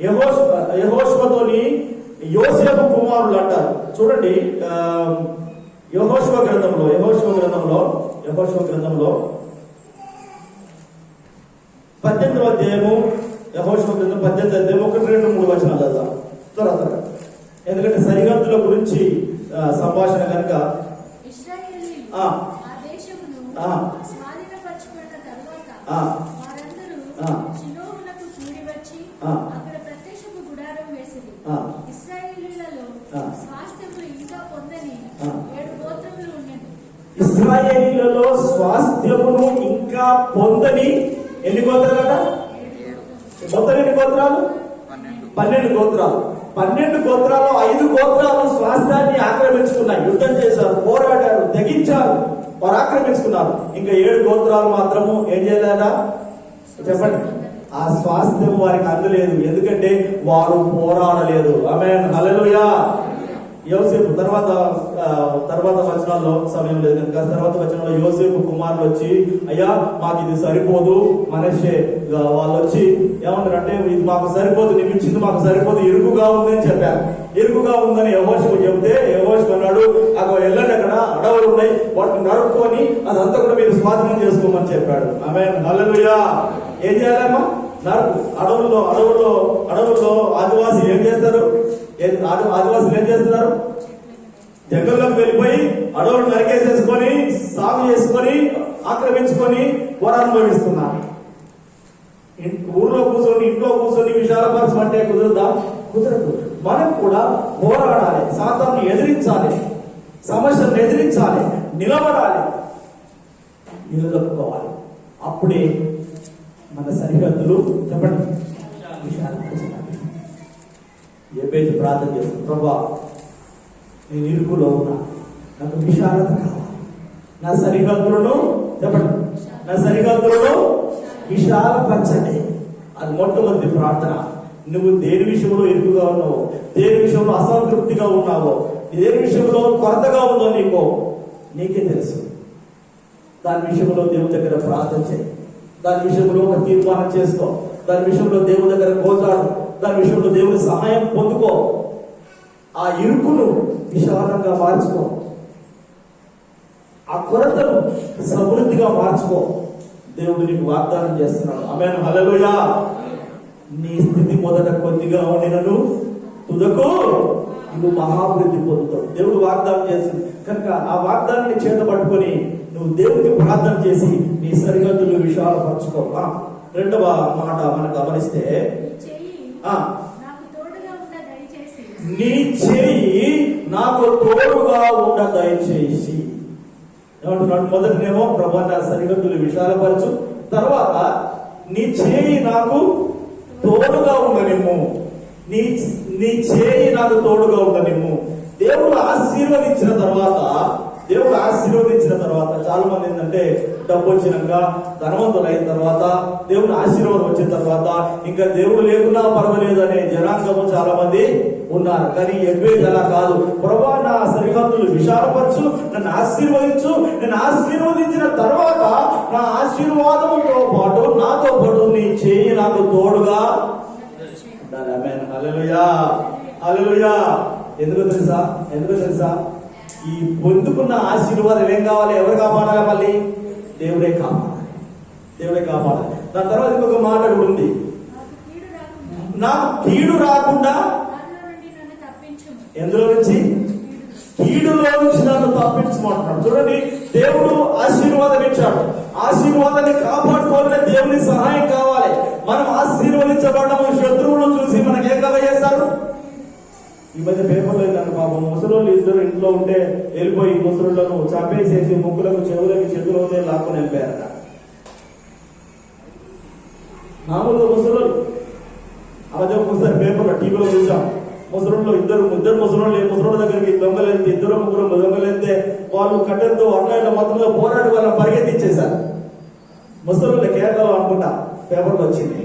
యెహోషువతోని యోసేపు కుమారులు అంటారు. చూడండి యెహోషువ గ్రంథంలో 18వ అధ్యాయము, యెహోషువ గ్రంథం 18వ అధ్యాయం 1-2-3 వచనాలు చదువుతాం త్వరగా. ఎందుకంటే సరిహద్దుల గురించి సంభాషణ కనుక. ఇశ్రాయేలీయులలో స్వాస్థ్యమును ఇంకా పొందని ఎన్ని గోత్రాలట? మొత్తం ఎన్ని గోత్రాలు? 12 గోత్రాలు. 12 గోత్రాలు 5 గోత్రాలు స్వాస్థ్యాన్ని ఆక్రమించుకున్నాయి. యుద్ధం చేశారు, పోరాడారు, తెగించారు, వారు ఆక్రమించుకున్నారు. ఇంకా 7 గోత్రాలు మాత్రము ఏం చేయలేదా? చెప్పండి. ఆ స్వాస్థ్యం వారికి అందలేదు. ఎందుకంటే వారు పోరాడలేదు. ఆమేన్, హల్లెలూయా. యోసేపు తర్వాత వచనాల్లో సమయం లేదు కనుక తర్వాత వచనంలో యోసేపు కుమారులు వచ్చి, అయ్యా మాకు ఇది సరిపోదు, మనషే వాళ్ళు వచ్చి ఏమన్నారంటే ఇది మాకు సరిపోదు, నీకు ఇచ్చింది మాకు సరిపోదు, ఇరుకుగా ఉందని చెప్పారు. ఇరుకుగా ఉందని యెహోషువ చెబితే యెహోషువ అన్నాడు, అక్కడ వెళ్ళండి, అక్కడ అడవులు ఉన్నాయి, వాటిని నరుక్కొని అదంతా కూడా మీరు స్వాధీనం చేసుకోమని చెప్పాడు. ఆమేన్, హల్లెలూయా. ఏం చేయాలమ్మా? నరుకు. అడవుల్లో ఆదివాసీలు ఏం చేస్తారు? ఆదివాసులు ఏం చేస్తున్నారు? జంగల్లోకి వెళ్ళిపోయి అడవులు నరికేసేసుకొని సాగు చేసుకొని ఆక్రమించుకొని అనుభవిస్తున్నారు. ఊర్లో కూర్చొని ఇంట్లో కూర్చొని విశాలపరచమంటే కుదరదా? కుదరదు. మనం కూడా పోరాడాలి, సాతాన్ని ఎదిరించాలి, సమస్యలను ఎదిరించాలి, నిలబడాలి, నిలదొక్కుకోవాలి. అప్పుడే మన సరిహద్దులు చెప్పండి విశాలపరచాలి. ఎబేజు ప్రార్థన చేస్తాను, ప్రభా నేను ఇరుకులో ఉన్నా, నాకు విశాలత కావాలి, నా సరిహద్దులను చెప్పండి, నా సరిహద్దులను విశాలపరచండి. అది మొట్టమొదటి ప్రార్థన. నువ్వు దేని విషయంలో ఇరుకుగా ఉన్నావో, దేని విషయంలో అసంతృప్తిగా ఉన్నావో, దేని విషయంలో కొరతగా ఉందో నీకే తెలుసు. దాని విషయంలో దేవుని దగ్గర ప్రార్థన చేయి, దాని విషయంలో ఒక తీర్మానం చేసుకో, దాని విషయంలో దేవుని దగ్గర కోసాడు, దాని విషయంలో దేవుని సహాయం పొందుకో. ఆ ఇరుకును విశాలంగా మార్చుకో, ఆ కొరతను సమృద్ధిగా మార్చుకో. దేవుడు నీకు వాగ్దానం చేస్తున్నాడు. ఆమేన్, హల్లెలూయా. నీ స్థితి మొదట కొద్దిగా ఉండినను తుదకు నువ్వు మహాభివృద్ధి పొందుతావు. దేవుడు వాగ్దానం చేస్తుంది కనుక ఆ వాగ్దానాన్ని చేత పట్టుకొని నువ్వు దేవుడికి ప్రార్థన చేసి నీ సరిహద్దులు విశాలపరచుకో. రెండవ మాట మనం గమనిస్తే, నీ చేయి నాకు తోడుగా ఉండ దయచేసి ఏమంటున్నాడు? మొదటినేమో ప్రభా నా సరిహద్దులు విశాలపరచు, తర్వాత నీ చేయి నాకు తోడుగా ఉండనిమ్ము, నీ చేయి నాకు తోడుగా ఉండనిమ్ము. దేవుడు ఆశీర్వదించిన తర్వాత చాలా మంది ఏంటంటే డబ్బు వచ్చినాక, ధనవంతులు అయిన తర్వాత, దేవుడు ఆశీర్వాదం వచ్చిన తర్వాత ఇంకా దేవుడు లేకున్నా పర్వాలేదు అనే జనాంగము చాలా మంది ఉన్నారు. కానీ ఎవ్వేది అలా కాదు. ప్రభా నా సరిహద్దులు విశాలపరచు, నన్ను ఆశీర్వదించు, నేను ఆశీర్వదించిన తర్వాత నా ఆశీర్వాదముతో పాటు నాతో పాటు నీ చేయి నాకు తోడుగా ఉండాలి. ఆమేన్, హల్లెలూయా, హల్లెలూయా. ఎందుకో తెలుసా? ఈ పొందుకున్న ఆశీర్వాదం ఏం కావాలి? ఎవరు కాపాడాలి? మళ్ళీ దేవుడే కాపాడాలి. దాని తర్వాత ఇంకొక మాట కూడా ఉంది, నాకు కీడు రాకుండా ఎందులో నుంచి? కీడులో నుంచి నన్ను తప్పించమంటున్నాడు. చూడండి, దేవుడు ఆశీర్వాదం ఇచ్చాడు, ఆశీర్వాదాన్ని కాపాడుకోవాలంటే దేవుని సహాయం కావాలి. మనం ఆశీర్వదించబడము, శత్రువులు చూసి మనకేం కలగజేస్తారు? ఈ మధ్య పేపర్లో ఏంటంటే పాపం ముసలోళ్ళు ఇద్దరు ఇంట్లో ఉంటే వెళ్ళిపోయి ముసలులను చంపేసేసి ముగ్గులకు చెవులకి చేతులతో లాక్కొని వెళ్ళిపోయారట. మామూలుగా ముసలోళ్ళు అదే ఒకసారి పేపర్లో టీవీలో చూసాం. ముసలుల్లో ఇద్దరు ముసలోళ్ళ దగ్గరికి ఇద్దరు ముగ్గురు దొంగలెళ్తే వాళ్ళు కట్టెలతో అట్లా మొత్తంలో పోరాడి వాళ్ళని పరిగెత్తించేశారు. ముసలోళ్ళ కేరళలో అనుకుంటా పేపర్లో వచ్చింది.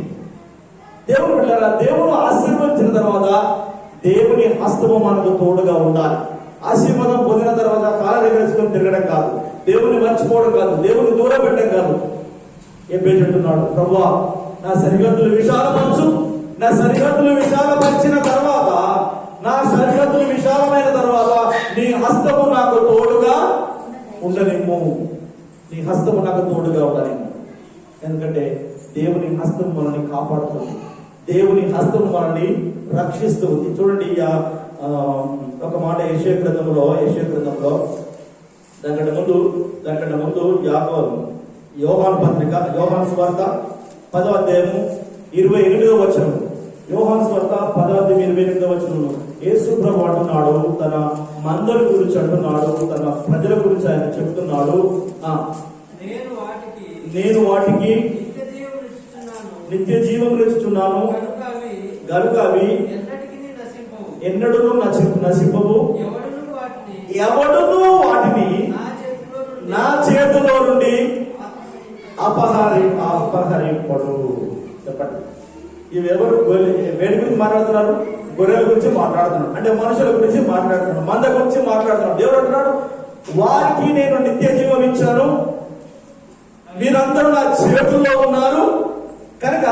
దేవుడు ఆశీర్వదించిన తర్వాత దేవుని హస్తము మనకు తోడుగా ఉండాలి. ఆశీర్వాదం పొందిన తర్వాత కాళ్ళ దగ్గర వేసుకొని తిరగడం కాదు, దేవుని మర్చిపోవడం కాదు, దేవుని దూరం పెట్టడం కాదు. ఏం అంటున్నాడు? ప్రభువా నా సరిహద్దులు విశాలపరచు. నా సరిహద్దులు విశాలపరిచిన తర్వాత, నా సరిహద్దులు విశాలమైన తర్వాత నీ హస్తము నాకు తోడుగా ఉండనిమ్ము. నీ హస్తము నాకు తోడుగా ఉండనిమ్ము. ఎందుకంటే దేవుని హస్తం మనల్ని కాపాడుతుంది, దేవుని హస్తం మనల్ని రక్షిస్తుంది. చూడండి ఒక మాట యెషయా గ్రంథంలో దానికంటే ముందు యోహాను పత్రిక, యోహాను సువార్త 10వ అధ్యాయము 28వ వచనం. యోహాను సువార్త 10వ అధ్యాయం 28వ వచనంలో యేసు ప్రభువు అంటున్నాడు, తన మందల గురించి అంటున్నాడు, తన ప్రజల గురించి ఆయన చెప్తున్నాడు. నేను వాటికి నిత్య జీవములు ఇస్తున్నాను గనుక అవి ఎన్నడూ నశింపవు. ఎవడును వాటిని నా చేతిలో నుండి అపహరింపడు. చెప్పండి, ఇవి ఎవరు? వేడి గురించి మాట్లాడుతున్నారు, గొర్రెల గురించి మాట్లాడుతున్నాడు, అంటే మనుషుల గురించి మాట్లాడుతున్నాడు, మంద గురించి మాట్లాడుతున్నాడు. దేవుడు అంటున్నాడు, వారికి నేను నిత్య జీవం ఇచ్చాను, మీరందరూ నా చేతుల్లో ఉన్నారు కనుక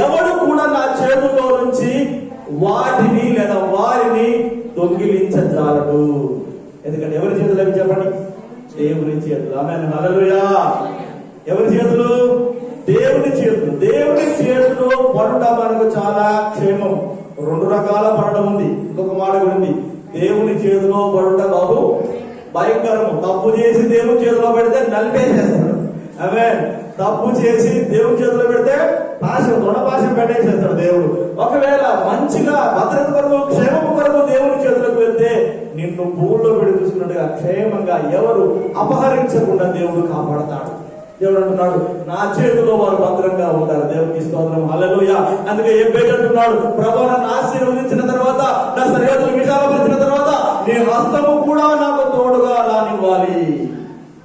ఎవడు కూడా నా చేతుల్లో నుంచి వాటిని లేదా వారిని దొంగిలించజాలడు. ఎందుకంటే ఎవరి చేతులు అవి చెప్పండి? దేవుని చేతులు. ఆమేన్, హల్లెలూయా. ఎవరి చేతులు? దేవుని చేతులు. దేవుని చేతులు పడుట మనకు చాలా క్షేమం. 2 రకాల పడడం ఉంది. ఇంకొక మాట కూడా ఉంది, దేవుని చేతిలో పడుట బహు భయంకరము. తప్పు చేసి దేవుని చేతిలో పెడితే నలిపేసేస్తాడు. ఆమేన్. తప్పు చేసి దేవుని చేతిలో పెడితే రుణపాశం పెట్టేసేస్తాడు దేవుడు. ఒకవేళ మంచిగా భద్రత కొరకు, క్షేమము కొరకు దేవుని చేతులకు వెళ్తే నిన్ను భూమిలో పెట్టి చూసుకున్నట్టుగా క్షేమంగా ఎవరు అపహరించకుండా దేవుడు కాపాడతాడు. దేవుడు అంటున్నాడు, నా చేతిలో వారు భద్రంగా ఉంటారు. దేవునికి స్తోత్రం, హల్లెలూయా. అందుకే ఏం అంటున్నాడు? ప్రభువు నన్ను ఆశీర్వదించిన తర్వాత, నా సరిహద్దులు విశాలపరిచిన తర్వాత నీ హస్తము కూడా నాకు తోడుగా రానివ్వాలి.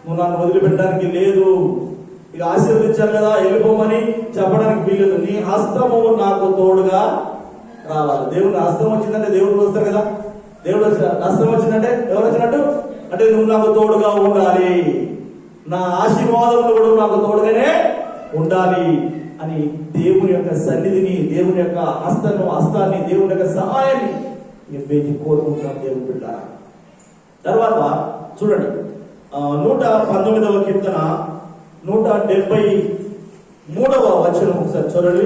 నువ్వు నన్ను వదిలిపెట్టడానికి లేదు. ఇక ఆశీర్వదించాను కదా వెళ్ళిపోమని చెప్పడానికి వీలేదు. నీ హస్తము నాకు తోడుగా రావాలి. దేవుని హస్తం వచ్చిందంటే దేవుడు వస్తారు కదా. దేవుడు హస్తం వచ్చిందంటే ఎవరు వచ్చినట్టు? అంటే నువ్వు నాకు తోడుగా ఉండాలి, నా ఆశీర్వాదములు కూడా నాకు తోడుగానే ఉండాలి అని దేవుని యొక్క సన్నిధిని, దేవుని యొక్క హస్తాన్ని, దేవుని యొక్క సహాయాన్ని ఎప్పటి కోరుకుంటున్నాం దేవుని బిడ్డ. తర్వాత చూడండి 119వ కీర్తన 173వ వచనం ఒకసారి చూడండి.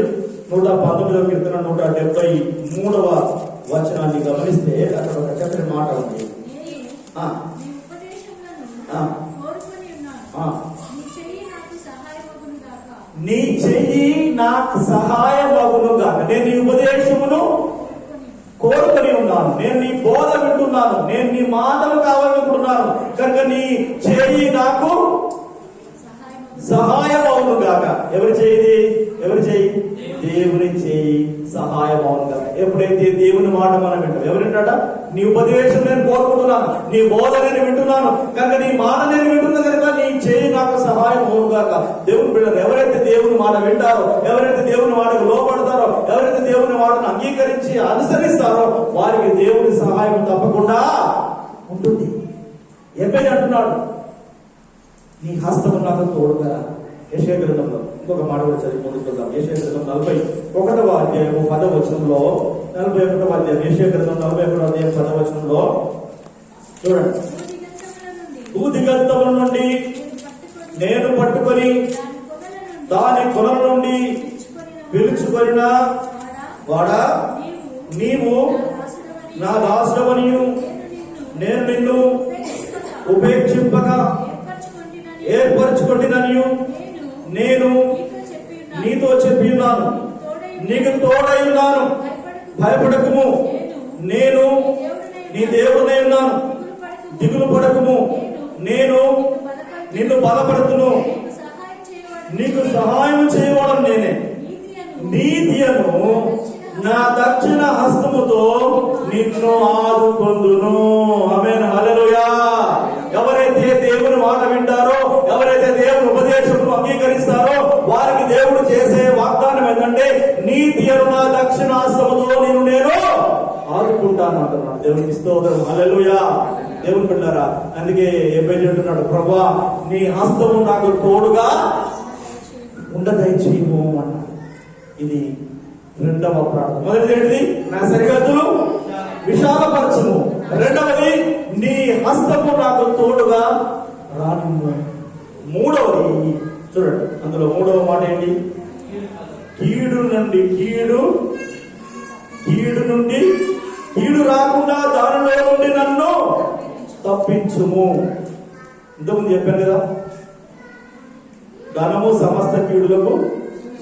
119వ కీర్తన 173వ వచనాన్ని గమనిస్తే అక్కడ ఒక చక్కని మాట ఉంది. నీ చెయ్యి నాకు సహాయమగును గాక. నేను నీ ఉపదేశమును కోరుకొని ఉన్నాను, నేను నీ బోధ వింటున్నాను, నేను నీ మాటలు కావాలనుకుంటున్నాను కనుక నీ చెయ్యి నాకు సహాయం అవును గాక. ఎవరి చేయి? దేవుని చేయి సహాయం అవును గాక. ఎప్పుడైతే దేవుని మాట మనం వింటాం, ఎవరింటాడ? నీ ఉపదేశం నేను కోరుకుంటున్నాను, నీ బోధ నేను వింటున్నాను కనుక నీ మాట నేను వింటున్నా కనుక నీ చేయి నాకు సహాయం అవును గాక. దేవుని బిడ్డలు ఎవరైతే దేవుని మాట వింటారో, ఎవరైతే దేవుని మాటకు లోపడతారో, ఎవరైతే దేవుని మాటను అంగీకరించి అనుసరిస్తారో వారికి దేవుని సహాయం తప్పకుండా ఉంటుంది. ఎప్పుడైతే అంటున్నాడు, నీ హస్తము నాకు తోడుగా. యెషయా గ్రంథంలో ఇంకొక మాట కూడా చదివి ముందుకుందాం. యెషయా గ్రంథం 41వ అధ్యాయము 10వ వచనంలో, 41వ అధ్యాయం యెషయా గ్రంథం 41వ అధ్యాయం 10వ వచనంలో చూడండి. భూదిగంతముల నుండి నేను పట్టుకొని దాని కొనల నుండి పిలుచుకొనిన వాడా, నీవు నా దాసుడవనియు నేను నిన్ను ఉపేక్షింపక ఏర్పరచుకొంటిననియు నేను నీతో చెప్పి ఉన్నాను, నీకు తోడై ఉన్నాను, భయపడకుము, నేను నీ దేవుడై ఉన్నాను, దిగులు పడకుము, నేను నిన్ను బలపడుతును, నీకు సహాయం చేయడం నేనే, నీతియను నా దక్షిణ హస్తముతో నిన్ను ఆదుకొందును. ఆమేన్, హల్లెలూయా. ఎవరైతే దేవుని మాట వింటారో, ఎవరైతే దేవుని ఉపదేశమును అంగీకరిస్తారో వారికి దేవుడు చేసే వాగ్దానం ఏంటంటే, నీతియను నా దక్షిణ హస్తముతో నిన్ను నేను ఆదుకుంటాను. అంటున్నాడు. దేవునికి స్తోత్రం, హల్లెలూయా. దేవుని బిడ్డారా, అందుకే ఎబ్బేజీ అంటున్నాడు, ప్రభువా నీ హస్తము నాకు తోడుగా ఉండదయచేయము అన్నాడు. ఇది రెండవ ప్రార్థన. మొదటిది ఏంటిది? నా సరిహద్దులు విశాలపరచుము. రెండవది నీ హస్తము నాకు తోడుగా రానిమ్ము. మూడవది చూడండి, అందులో మూడవ మాట ఏంటి? కీడు నుండి కీడు రాకుండా దానిలో నుండి నన్ను తప్పించుము. ఇంతకుముందు చెప్పాను కదా, ధనము సమస్త కీడులకు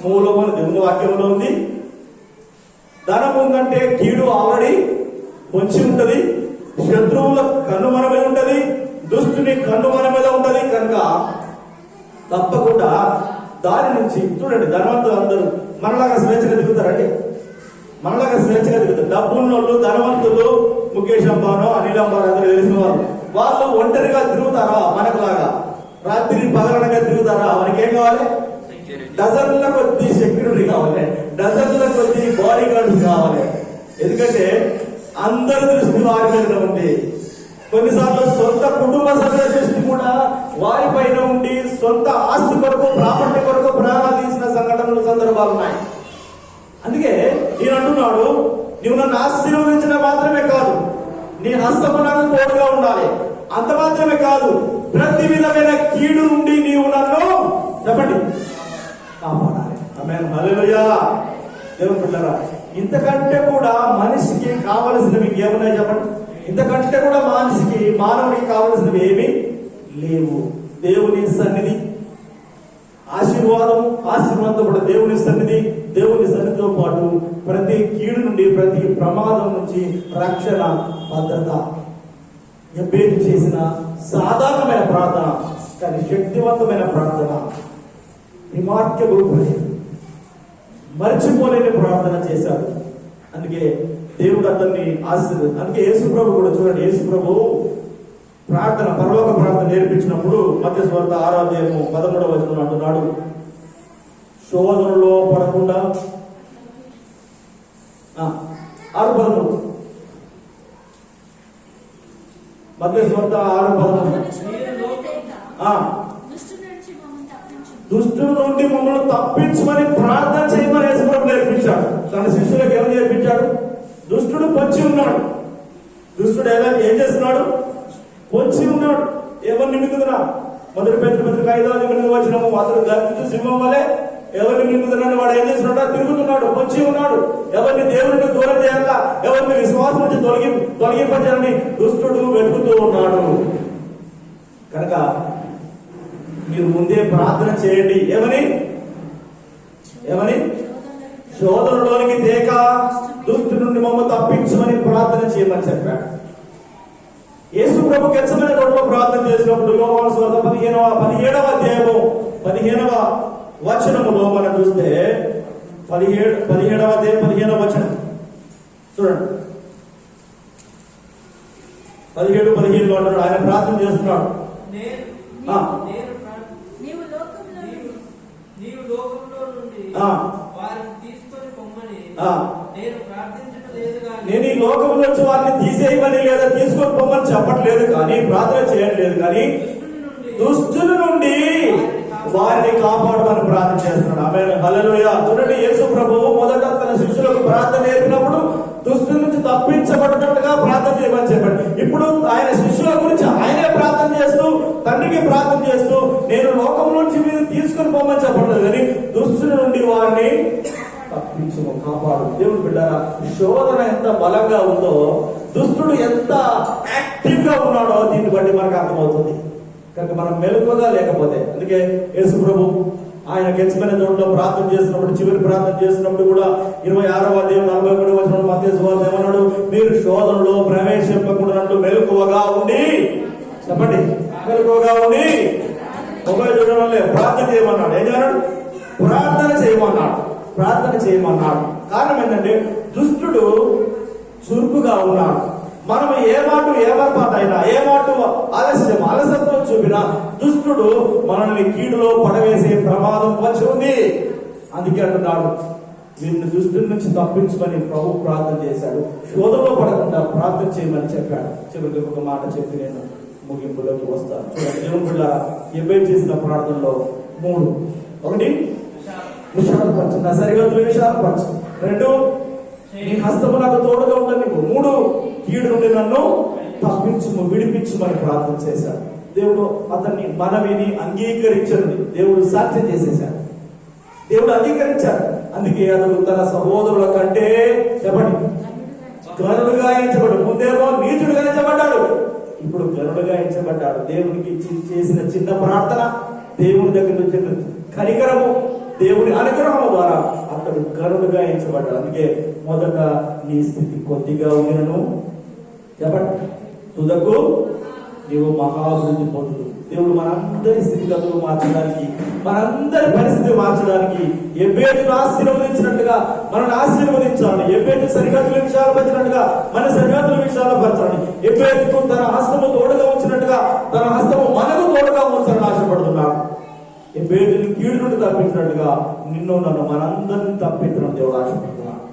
మూలము అని దేవుని వాక్యంలో ఉంది. ధనము కంటే కీడు ఆల్రెడీ వచ్చి ఉంటది. శత్రువుల కన్ను మన మీద ఉంటది, దుష్టుని కన్ను మన మీద ఉంటది. కనుక తప్పకుండా దాని నుంచి చూడండి, ధనవంతులు అందరూ మనలాగా స్వేచ్ఛగా దిగుతారండి. మనలాగా స్వేచ్ఛగా దిగుతారు. డబ్బున్నోళ్ళు, ధనవంతులు, ముఖేష్ అంబానో, అనిల్ అంబానో అందరూ తెలిసిన వాళ్ళు ఒంటరిగా తిరుగుతారా? మనకులాగా రాత్రి పగలనగా తిరుగుతారా? మనకి ఏం కావాలి? డజన్ల కొద్ది సెక్యూరిటీ కావాలి, డజన్ల కొద్ది బాడీ గార్డ్స్ కావాలి. ఎందుకంటే అందరి దృష్టి వారి మీద ఉంది. కొన్నిసార్లు సొంత కుటుంబ సభ్యుల దృష్టి కూడా వారి పైన ఉండి సొంత ఆస్తి కొరకు, ప్రాపర్టీ కొరకు ప్రాణాలు తీసిన సంఘటనలు, సందర్భాలు ఉన్నాయి. అందుకే నేను అంటున్నాడు, నువ్వు నన్ను ఆశీర్వదించిన మాత్రమే కాదు, నీ హస్తము నాకు తోడుగా ఉండాలి. అంత మాత్రమే కాదు, ప్రతి విధమైన కీడు నుండి నీవు నన్ను చెప్పండి కాపాడాలి. ఆమేన్, హల్లెలూయా. దేవుని బిడ్డలారా, ఇంతకంటే కూడా మనిషికి కావలసినవి ఏమున్నాయి చెప్పండి? ఇంతకంటే కూడా మానవుడికి కావలసినవి ఏమీ లేవు. దేవుని సన్నిధి, ఆశీర్వాదంతో దేవుని సన్నిధితో పాటు ప్రతి కీడు నుండి, ప్రతి ప్రమాదం నుంచి రక్షణ, భద్రత. ఎబ్బేజీ చేసిన సాధారణమైన ప్రార్థన, కానీ శక్తివంతమైన ప్రార్థన, రిమార్కబుల్ ప్రేయర్, మర్చిపోలేని ప్రార్థన చేశాడు. అందుకే దేవుడు అతన్ని ఆశీర్వదించాడు. అందుకే యేసుప్రభు కూడా చూడండి, యేసుప్రభు ప్రార్థన, పరలోక ప్రార్థన నేర్పించినప్పుడు మత్తయి సువార్త 6వ అధ్యాయము 13వ వచనం అంటున్నాడు, శోధనలో పడకుండా 6:13 మత్తయి సువార్త 6:13 దుష్టుల నుండి మమ్మల్ని తప్పించమని ప్రార్థన చేయమని యేసుప్రభు నేర్పించాడు. తన శిష్యులకు ఏమని నేర్పించాడు? దుష్టుడు పొంచి ఉన్నాడు. దుష్టుడు ఏం చేస్తున్నాడు? పొంచి ఉన్నాడు. ఎవరిని మింగుతున్నా? మొదటి పత్రిక 5వ అధ్యాయం వచ్చినాము, అతడు గర్జించు సింహం వలె ఎవరిని మింగుతున్నాడు? వాడు ఏం చేస్తున్నాడు? తిరుగుతున్నాడు, పొంచి ఉన్నాడు. ఎవరిని దేవుడిని దూరం చేయాలా, ఎవరిని విశ్వాసం నుంచి తొలగించాలని దుష్టుడు వెతుకుతూ ఉన్నాడు. కనుక మీరు ముందే ప్రార్థన చేయండి. ఏమని? శోధనలోనికి తేక దుష్టు నుండి మమ్మల్ని తప్పించమని ప్రార్థన చేయమని చెప్పాడు. యేసు ప్రభు గెత్సేమనే తోటలో ప్రార్థన చేసినప్పుడు యోహాను సువార్త 17వ అధ్యాయము 15వ వచనములో మనం చూస్తే 17వ అధ్యాయం 15వ వచనం చూడండి. 17:15 అంటాడు, ఆయన ప్రార్థన చేస్తున్నాడు. నేను ఈ లోకంలో వచ్చి వారిని తీసేయమని లేదా తీసుకొని పొమ్మని చెప్పట్లేదు, కానీ ప్రార్థన చేయట్లేదు, కానీ దుష్టుల నుండి వారిని కాపాడమని ప్రార్థన చేస్తున్నాడు. ఆమేన్, హల్లెలూయా. చూడండి, యేసు ప్రభువు మొదట తన శిష్యులకు ప్రార్థన నేర్పినప్పుడు దుష్టుల నుంచి తప్పించబడినట్టుగా ప్రార్థన చేయమని చెప్పాడు. ఇప్పుడు ఆయన శిష్యుల గురించి ఆయనే ప్రార్థన చేస్తూ, తండ్రికి ప్రార్థన చేస్తూ, నేను లోకం నుంచి మీరు తీసుకొని పోమని చెప్పట్లేదు, కానీ దుష్టుల నుండి వారిని తప్పించుకో, కాపాడు. దేవుడు బిడ్డారా, శోధన ఎంత బలంగా ఉందో, దుష్టుడు ఎంత యాక్టివ్ గా ఉన్నాడో దీన్ని బట్టి మనకు అర్థమవుతుంది. కనుక మనం మెలకువగా లేకపోతే, అందుకే యేసు ప్రభు ఆయన గెత్సేమనే తోటలో ప్రార్థన చేసినప్పుడు, చివరి ప్రార్థన చేసినప్పుడు కూడా 26వ అధ్యాయం 41వ వచనం మత్తయి సువార్త ఏమన్నాడు? మీరు శోధనలో ప్రవేశింపకుండా మెలకువగా ఉండి, చెప్పండి, మెలకువగా ఉండి మొబైల్ చూడడం వల్లే ప్రార్థన చేయమన్నాడు. ఏం చేయమన్నాడు? ప్రార్థన చేయమన్నాడు. కారణం ఏంటంటే దుష్టుడు చురుకుగా ఉన్నాడు. మనం ఏ మాట అయినా, ఏ మాట అలసత్వం చూపినా దుష్టుడు మనల్ని కీడులో పడవేసే ప్రమాదం వచ్చి ఉంది. అందుకే అంటున్నాడు, వీరిని దుష్టుల నుంచి తప్పించమని ప్రభు ప్రార్థన చేశాడు. శోధనలో పడకుండా ప్రార్థన చేయమని చెప్పాడు. చివరికి ఒక మాట చెప్పి నేను ముగింపులోకి వస్తాను. చూడండి దేవుని బిడ్డలారా, ఎబ్బేలు చేసిన ప్రార్థనలో 3. 1 విశాలపరచు, నా సరిహద్దులు విశాలపరచు. 2 నీ హస్తము నాకు తోడుగా ఉండదు. 3 కీడు నుండి నన్ను తప్పించుము, విడిపించుమని ప్రార్థన చేశాడు. దేవుడు అతన్ని మనవిని అంగీకరించండి. దేవుడు సాక్ష్యం చేసేశాడు. దేవుడు అంగీకరించాడు. అందుకే అతడు తన సహోదరుల కంటే చెప్పండి గనుడుగా ఎంచబడ్డాడు. ముందేమో నీచుడుగా ఎంచబడ్డాడు, ఇప్పుడు గనుడుగా ఎంచబడ్డాడు. దేవునికి చేసిన చిన్న ప్రార్థన, దేవుని దగ్గర నుంచి కనికరము, దేవుని అనుగ్రహము ద్వారా అతడు గనుడుగా ఎంచబడ్డాడు. అందుకే మొదట నీ స్థితి కొద్దిగా ఉండినను చెప్పండి తుదకు నీవు మహాభివృద్ధి పొందుదు. దేవుడు మనందరి స్థితిగతులు మార్చడానికి, మనందరి పరిస్థితి మార్చడానికి ఎబ్బేలును ఆశీర్వదించినట్టుగా మనల్ని ఆశీర్వదించాలని, ఎబ్బేలు సరిహద్దులు విశాలపరిచినట్టుగా మన సరిహద్దులు విశాలపరచాలని, ఎబ్బేలుకు తన హస్తము తోడుగా ఉంచినట్టుగా తన హస్తము మనకు తోడుగా ఉంచాలని ఆశపడుతున్నాడు. ఎబ్బేలుని కీడు నుండి తప్పించినట్టుగా నిన్ను నన్ను మనందరినీ తప్పించడం దేవుడు ఆశపడుతున్నాడు.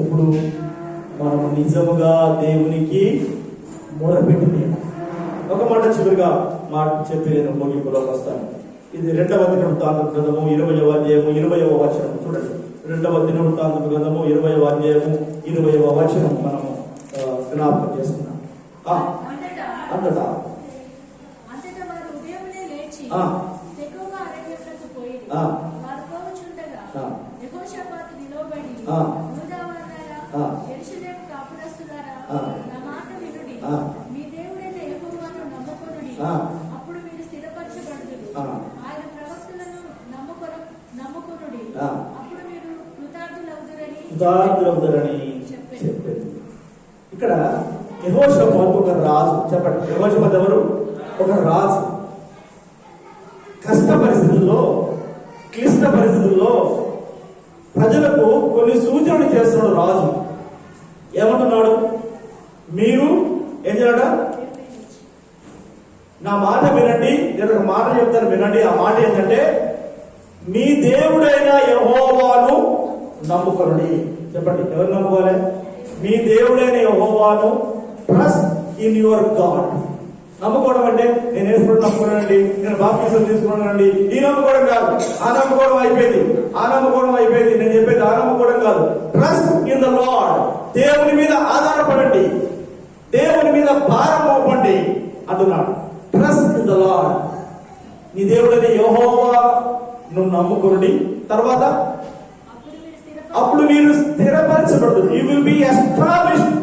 ఎప్పుడు మనము నిజముగా దేవునికి మొదలుపెట్టింది. ఒక మాట చివరిగా మాట చెప్పి నేను ముగింపులోకి వస్తాను. ఇది 2వ దినవృత్తాంత గ్రంథము 20వ అధ్యాయము 20వ వచనం. చూడండి, 2వ దినవృత్తాంత గ్రంథము 20వ అధ్యాయము 20వ వచనం మనము జ్ఞాపకం చేసుకున్నాం. అంతటా అప్పుడు మీరు స్థిరపరచబడుదురు. ఆయన ప్రవక్తలను నమ్ముకొనుడి. అప్పుడు మీరు కృతార్థులవుతారని చెప్పారు. ఇక్కడ యెహోషాపాతు ఒక రాజు. చెప్పండి, యెహోషాపాతు ఎవరు? ఒక రాజు. కష్ట పరిస్థితుల్లో, క్లిష్ట పరిస్థితుల్లో ప్రజలకు కొన్ని సూచనలు చేస్తున్నాడు రాజు. ఏమంటున్నాడు? మీరు ఏం చేయాలట? నా మాట వినండి. నేను ఒక మాట చెప్తాను, వినండి. ఆ మాట ఏంటంటే, మీ దేవుడైన యెహోవాను నమ్ముకొనుడి. చెప్పండి, ఎవరు నమ్ముకోవాలి? మీ దేవుడైన యెహోవాను. Trust in your God. నమ్ముకోవడం అంటే నేను వేసుకోవడం నమ్ముకోనండి, నేను బాప్తిసం తీసుకున్నానండి, ఈ నమ్ముకోవడం కాదు. ఆ నమ్ముకోవడం అయిపోయింది, ఆ నమ్ముకోవడం అయిపోయింది. నేను చెప్పేది ఆ నమ్ముకోవడం కాదు. Trust in the Lord. దేవుని మీద ఆధారపడండి, దేవుని మీద భారం మోపండి అంటున్నాడు. Trust in the Lord. నీ దేవుడైన యెహోవా నువ్వు నమ్ముకుని తర్వాత అప్పుడు మీరు స్థిరపరచబడదు. You will be established.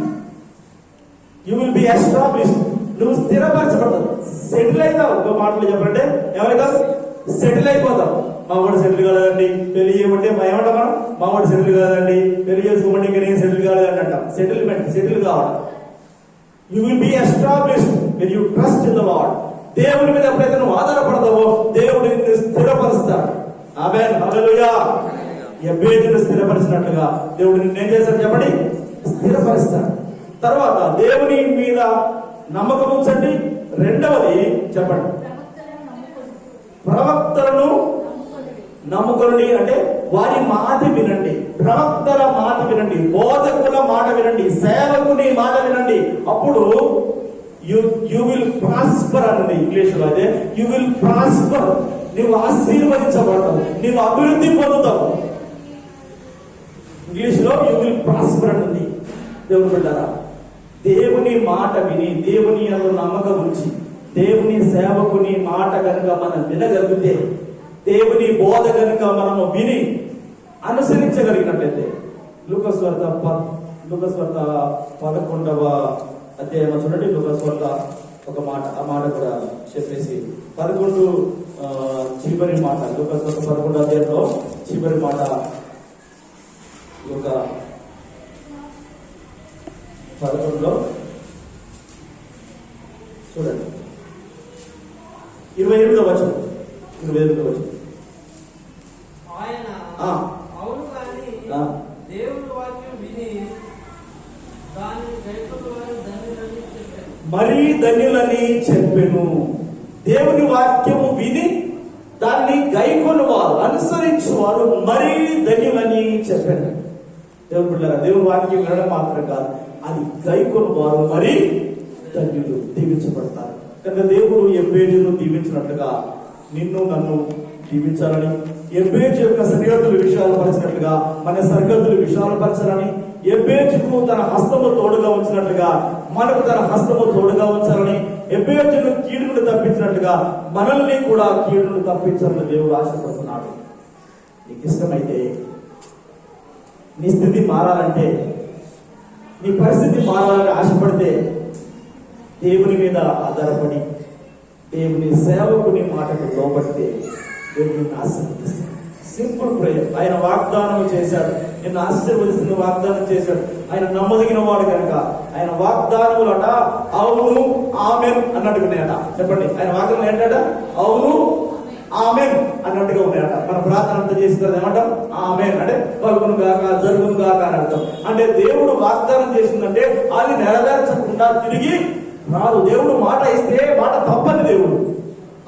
You will be established. నువ్వు స్థిరపరచబడదు, సెటిల్ అవుతావు. ఇంకో మాటలు చెప్పంటే ఏమవుతావు? సెటిల్ అయిపోతావు. మా వాడు సెటిల్ కాలేదండి, పెళ్లి చేయమంటే ఏమంటాం మనం? మా వాడు సెటిల్ కాదండి, పెళ్లి చేసుకోమంటే ఇంకా నేను సెటిల్ కాలేదని అంటాం. సెటిల్మెంట్, సెటిల్ కావడం. You will be established when you trust in the Lord. దేవుని మీద ఎప్పుడైతే నువ్వు ఆధారపడతావో దేవుడు నిన్ను స్థిరపరుస్తాడు. ఆమేన్, హల్లెలూయా. యెహోవాను స్థిరపరిచినట్లుగా దేవుడు నిన్ను ఏం చేస్తాడు చెప్పండి? స్థిరపరుస్తాడు. తర్వాత దేవుని మీద నమ్మకం ఉంచండి. రెండవది చెప్పండి, ప్రవక్తలను నమ్ముకొని. అంటే వారి మాట వినండి, ప్రవక్తల మాట వినండి, బోధకుల మాట వినండి, సేవకుని మాట వినండి. అప్పుడు యు విల్ ప్రాస్పర్ అన్నది ఇంగ్లీష్ లో. అయితే యు విల్ ప్రాస్పర్. నువ్వు ఆశీర్వదించబడతావు, నువ్వు అభివృద్ధి పొందుతావు. ఇంగ్లీష్ లో యు విల్ ప్రాస్పర్ అన్నది. దేవుని బిడ్డలారా, దేవుని మాట విని, దేవుని యందు నమ్మకం ఉంచి, దేవుని సేవకుని మాట కనుక మనం వినగలిగితే, దేవుని బోధ కనుక మనము విని అనుసరించగలిగినట్లయితే, లూకాసు వార్త 11వ అధ్యాయం చూడండి. లూకాసు వార్త ఒక మాట, ఆ మాట కూడా చెప్పేసి 11 చివరి మాట. లూకాసు వార్త 11వ అధ్యాయంలో చివరి మాట ఒక 11లో చూడండి, 28వ వచనం. 28వ వచనం. ఆయన అవును కానీ దేవుని వాక్యం విని దాన్ని గైకొనువారు ధన్యులని చెప్పాను. మరీ ధన్యులని చెప్పెను. దేవుని వాక్యము విని దాన్ని దాన్ని గైకొను వారు, అనుసరించు వారు మరీ ధన్యులని చెప్పారు. దేవుని బిడ్డలారా, దేవుని వాక్యం వినడం మాత్రం కాదు, అది గైకొను వారు మరీ ధన్యులు, దీవించబడతారు. కనుక దేవుడు ఎబ్బేజును దీవించినట్లుగా నిన్ను నన్ను దీవించాలని, ఎబ్బేజు యొక్క సరిహద్దులు విశాలపరిచినట్లుగా మన సరిహద్దులు విశాలపరచాలని, ఎబ్బేజుకు తన హస్తము తోడుగా ఉంచినట్లుగా మనకు తన హస్తము తోడుగా ఉంచాలని, ఎబ్బేజును కీడు నుండి తప్పించినట్లుగా మనల్ని కూడా కీడు నుండి తప్పించాలని దేవుడు ఆశపడుతున్నాడు. నీకు ఇష్టమైతే, నీ స్థితి మారాలంటే, నీ పరిస్థితి మారాలని ఆశపడితే దేవుని మీద ఆధారపడి దేవుని సేవకుని మాటకు లోబడితే దేవుని ఆశీర్వదిస్తాడు. Simple prayer. ఆయన వాగ్దానం చేశాడు, నిన్ను ఆశీర్వదిస్తున్న వాగ్దానం చేశాడు. ఆయన నమ్మదగిన వాడు కనుక ఆయన వాగ్దానములట అవును ఆమెన్ అన్నట్టుగా చెప్పండి. ఆయన వాగ్దానం ఏంటట? అవును ఆమెన్ అన్నట్టుగా ఉన్నాయట. మన ప్రార్థన అంతా చేసిన ఏమంటాం? ఆమెన్ అంటే కలుగును గాక, జరుగును గాక అని అర్థం. అంటే దేవుడు వాగ్దానం చేసిందంటే అది నెరవేర్చకుండా తిరిగి రాదు. దేవుడు మాట ఇస్తే మాట తప్పని దేవుడు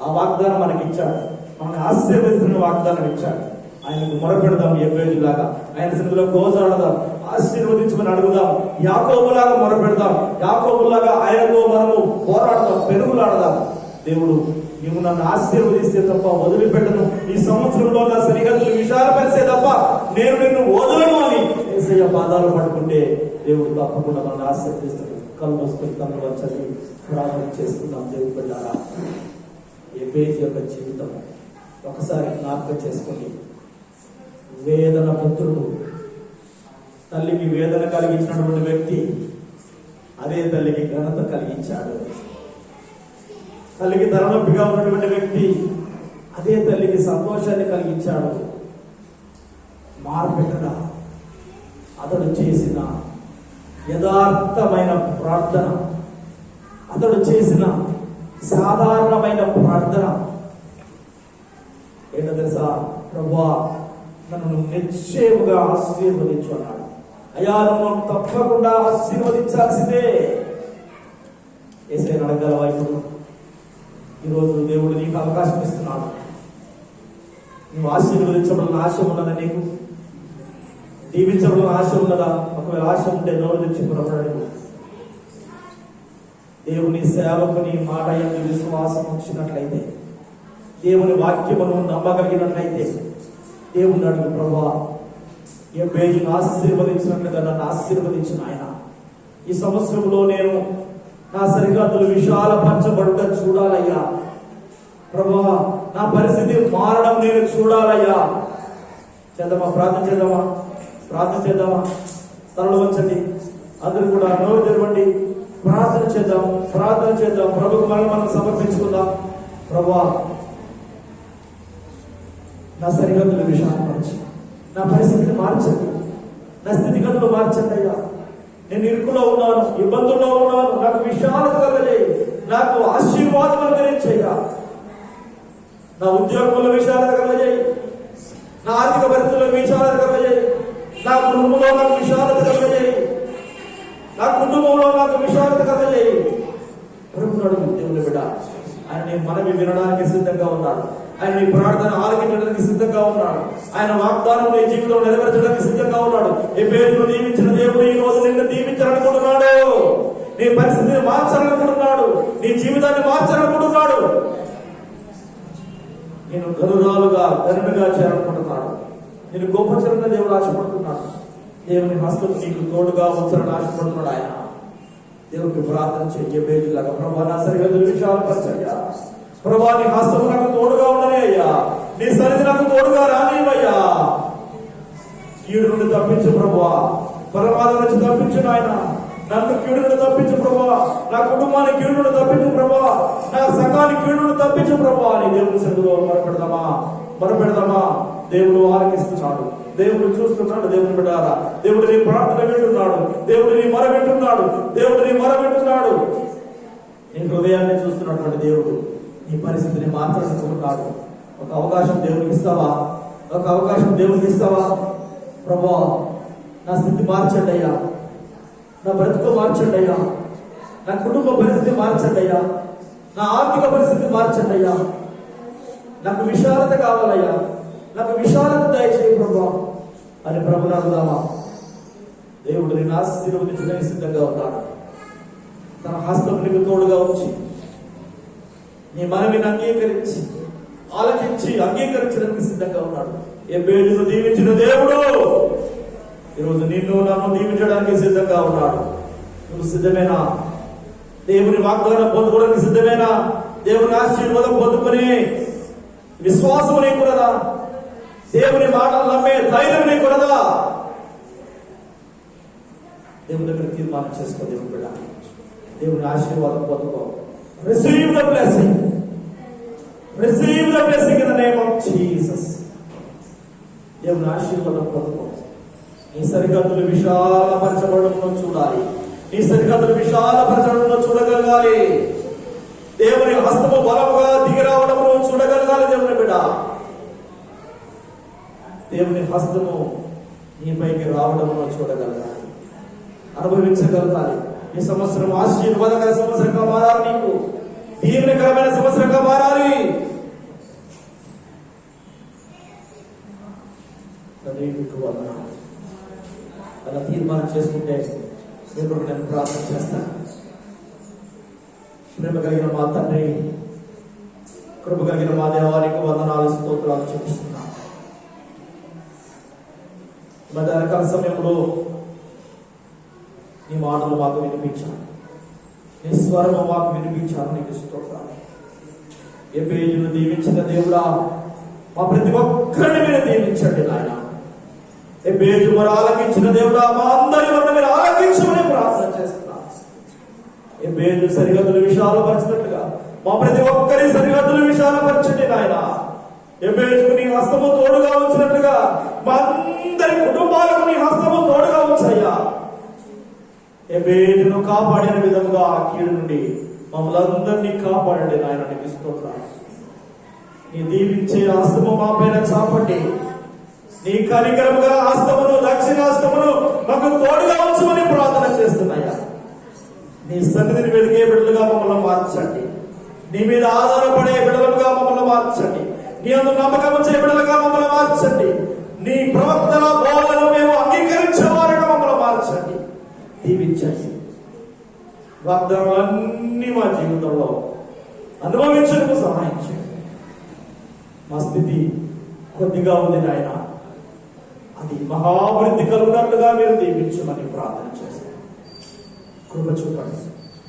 ఆ వాగ్దానం మనకి ఇచ్చాడు. మనల్ని ఆశీర్వదిస్తున్న వాగ్దానం ఇచ్చాడు. ఆయనకు మొరపెడదాం, ఎబ్బేజులాగా ఆయన సన్నిధిలో గోజాడదాం, ఆశీర్వదించమని అడుగుదాం. యాకోబులాగా మొరపెడదాం, యాకోబులాగా ఆయనతో మనము పోరాడదాం, పెరుగులాడదాం. దేవుడు నీవు నన్ను ఆశీర్వదిస్తే తప్ప వదిలిపెట్టను, ఈ సంవత్సరంలో నా సరిహద్దులు విశాలపరిచే తప్ప నేను నిన్ను వదలను అని యేసయ్య పాదాలు పట్టుకుంటే దేవుడు తప్పకుండా మనల్ని ఆశీర్వదిస్తాడు. కళ్ళు మూసుకొని కళ్ళు వచ్చి ప్రార్థన చేసుకుందాం. దేవుడు బిడ్డలారా, ఎబ్బేజు యొక్క జీవితం ఒకసారి జ్ఞాపకం చేసుకోండి. వేదన పుత్రుడు, తల్లికి వేదన కలిగించినటువంటి వ్యక్తి అదే తల్లికి ఘనత కలిగించాడు. తల్లికి తలనొప్పిగా ఉన్నటువంటి వ్యక్తి అదే తల్లికి సంతోషాన్ని కలిగించాడు. మార్పెట్టడా అతడు చేసిన యథార్థమైన ప్రార్థన, అతడు చేసిన సాధారణమైన ప్రార్థన ఏంటో తెలుసా? ప్రభువా, నన్ను నిశ్చయముగా ఆశీర్వదించు అన్నాడు. అయ్యా, నన్ను తప్పకుండా ఆశీర్వదించాల్సిందే. యేసయ్యను అడగలవా? ఇప్పుడు ఈరోజు దేవుడు నీకు అవకాశం ఇస్తున్నాడు. నువ్వు ఆశీర్వదించబడిన ఆశ ఉన్నదా? నీకు దీవించబడిన ఆశ ఉన్నదా? ఒకవేళ ఆశ ఉంటే నోరు తెచ్చి పురపడకు. దేవుని సేవకుని మాట యందు విశ్వాసం ఉంచినట్లయితే, దేవుని వాక్యమును నమ్మగలిగినట్లయితే దేవుని అడుగు, ప్రభువా, ఎబ్బేజును ఆశీర్వదించినట్లుగా నన్ను ఆశీర్వదించిన ఆయన, ఈ సంవత్సరంలో నేను నా సరిహద్దులు విశాలపరచబడ్డ చూడాలయ్యా. ప్రభువా, నా పరిస్థితి మారడం నేను చూడాలయ్యా. చేద్దామా? ప్రార్థన చేద్దామా? ప్రార్థన చేద్దామా? తలలు వంచండి, అందరూ కూడా నోరు తెరవండి, ప్రార్థన చేద్దాం, ప్రార్థన చేద్దాం. ప్రభుకు మనం సమర్పించుకుందాం. ప్రభువా, నా సరిహద్దులు విశాలపరచు, నా పరిస్థితిని మార్చండి, నా స్థితిగతులు మార్చండి అయ్యా. నేను ఇరుకులో ఉన్నాను, ఇబ్బందుల్లో ఉన్నాను, నాకు విశాలత కలగజేయి, నాకు ఆశీర్వాదం కలిగించయ్యా. నా ఉద్యోగంలో విశాలత కలగజేయి, నా ఆర్థిక పరిస్థితుల్లో విశాలత కలగజేయి, నా కుటుంబంలో నాకు విశాలత కలగజేయి, నా కుటుంబంలో నాకు విశాలత కలగజేయి. ప్రభుత్వాడు దేవుని బిడ్డ, ఆయన నీ మనవి వినడానికి సిద్ధంగా ఉన్నాడు. ఆయన నీ ప్రార్థన ఆలకించడానికి సిద్ధంగా ఉన్నాడు. ఆయన వాగ్దానం నీ జీవితంలో నెరవేర్చడానికి సిద్ధంగా ఉన్నాడు. ఈ పేరును దీవించిన దేవుడు ఈ రోజు నిన్ను దీవించాలనుకుంటున్నాడు. నీ పరిస్థితిని మార్చాలనుకుంటున్నాడు. నీ జీవితాన్ని మార్చాలనుకుంటున్నాడు. నేను గనురాలుగా గనుడుగా చేయాలనుకుంటున్నాడు. నేను గొప్ప చిన్న దేవుడు ఆశపడుతున్నాడు. దేవుని హస్తం నీకు తోడుగా ఉంచాలని ఆశపడుతున్నాడు. ఆయన దేవుడికి ప్రార్థన చేయబేలాగా, ప్రభా, నా సరిహద్దులు విశాలపరచయ్యా. ప్రభా, నీ హస్తం నాకు తోడుగా ఉండని అయ్యా. నీ సన్నిధి నాకు తోడుగా రానివయ్యా. కీడు నుండి తప్పించు ప్రభువా, పరమాద నుంచి తప్పించు నాయన. నన్ను కీడు నుండి తప్పించు ప్రభువా, నా కుటుంబాన్ని కీడు నుండి తప్పించు ప్రభువా, నా సంఘాన్ని కీడు నుండి తప్పించు ప్రభువా అని దేవుని సన్నిధిలో మొరపెడదామా? దేవుడు ఆలకిస్తున్నాడు, దేవుడు చూస్తున్నాడు. దేవుని బిడ్డలారా, దేవుడు నీ ప్రార్థన వింటున్నాడు, దేవుడు నీ మొర వింటున్నాడు, దేవుడు నీ మొర వింటున్నాడు. నీ హృదయాన్ని చూస్తున్నటువంటి దేవుడు నీ పరిస్థితిని మార్చాలనుకుంటున్నాడు. ఒక అవకాశం దేవునికి ఇస్తావా? ఒక అవకాశం దేవునికి ఇస్తావా? ప్రభువా, నా స్థితి మార్చండి అయ్యా, నా బ్రతుకు మార్చండి అయ్యా, నా కుటుంబ పరిస్థితి మార్చండి అయ్యా, నా ఆర్థిక పరిస్థితి మార్చండి అయ్యా. నాకు విశాలత కావాలయ్యా, నాకు విశాలత దయచేయి ప్రభా అని ప్రభుని అడుగుదామా? దేవుడు నిన్ను ఆశీర్వదించడానికి సిద్ధంగా ఉన్నాడు. తన హస్తం నీకు తోడుగా ఉంచి నీ మనవిని అంగీకరించి ఆలకించి అంగీకరించడానికి సిద్ధంగా ఉన్నాడు. ఎబ్బేజును దీవించిన దేవుడు ఈరోజు నిన్ను నన్ను దీవించడానికి సిద్ధంగా ఉన్నాడు. నువ్వు సిద్ధమేనా? దేవుని వాగ్దానం పొందుకోవడానికి సిద్ధమేనా? దేవుని ఆశీర్వాదం పొందుకుని విశ్వాసం నీకున్నదా? దేవుని మాటలు నమ్మే ధైర్యం నీకున్నదా? దేవుని దగ్గర తీర్మానం చేసుకో. దేవుని బిడ్డ, దేవుని ఆశీర్వాదం పొందుకో. Receive the blessing, receive the blessing in the name of Jesus. దేవుని ఆశీర్వాదం పొందుకో. నీ సరిహద్దులు విశాలపరచబడడం చూడాలి. నీ సరిహద్దులు విశాలపరచబడడం చూడగలగాలి. దేవుని హస్తము బలముగా దిగిరావడం చూడగలగాలి. దేవుని బిడ్డ, దేవుని హస్తము నీపైకి రావడం చూడగలగాలి, అనుభవించగలగాలి. ఈ సంవత్సరం ఆశీర్వాదకర సంవత్సరంగా మారాలి. నీకు దీవెనకరమైన సంవత్సరంగా మారాలి. అలా తీర్మానం చేసుకుంటే దేవుడు నేను ప్రార్థన చేస్తాను. ప్రేమ కలిగిన మా తండ్రి, కృప కలిగిన మా దేవానికి వందనాలు, స్తోత్రాలు చూపిస్తున్నాను. మధ్యాహ్నకాల సమయంలో నీ మాటలు మాకు వినిపించాను, నీ స్వరము మాకు వినిపించాను. నీకు స్తోత్రాలు. ఏ పేజీలు దీవించిన దేవుడా, మా ప్రతి ఒక్కరిని మీరు దీవించండి నాయన. ఏ పేజీ మరి ఆలకించిన దేవుడా, మా అందరి వల్ల మీరు ఆలకించమని ప్రార్థన చేస్తున్నాను. ఏ పేజీ సరిహద్దులు విశాలపరిచినట్లుగా మా ప్రతి ఒక్కరి సరిహద్దులు విశాలపరచండి నాయన. ఏ పేజీకు నీ హస్తము తోడుగా ఉంచినట్లుగా మా అందరి కుటుంబాలకు నీ హస్తము తోడుగా ఉంచయ్యా. ఎబేదును కాపాడిన విధముగా ఆ కీడు నుండి మమ్మల్ని అందరినీ కాపాడండి నాయన. నీకు స్తోత్రాలు. నీ దీవించే హస్తము మా పైన చాపండి. నీ కనికరము గల హస్తమును, దక్షిణాస్తమును మాకు తోడుగా ఉంచమని ప్రార్థన చేస్తున్నాయా. నీ సన్నిధిని వెతికే బిడ్డలుగా మమ్మల్ని మార్చండి. నీ మీద ఆధారపడే బిడ్డలుగా మమ్మల్ని మార్చండి. నీ అందు నమ్మకం ఉంచే బిడ్డలుగా మమ్మల్ని మార్చండి. నీ ప్రవర్తన బోధనను మేము అంగీకరించే వారిగా మమ్మల్ని మార్చండి. దీవించండి. వాగ్దానాలన్నీ మా జీవితంలో అనుభవించడానికి సహాయం చేయండి. మా స్థితి కొద్దిగా ఉంది నాయన, అది మహాభివృద్ధి కలుగునట్లుగా మీరు దీవించమని ప్రార్థన చేస్తాం. కృప చూపండి.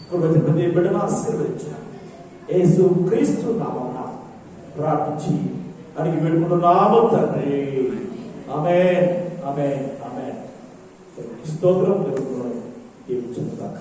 కృప చూపండి. బిడ్డను ఆశీర్వదించండి. యేసు క్రీస్తు నామమున ప్రార్థించి అడిగి పెట్టుకుంటున్నాము తండ్రి. ఆమేన్, ఆమేన్, ఆమేన్. స్తోత్రం. దీవించుగాక.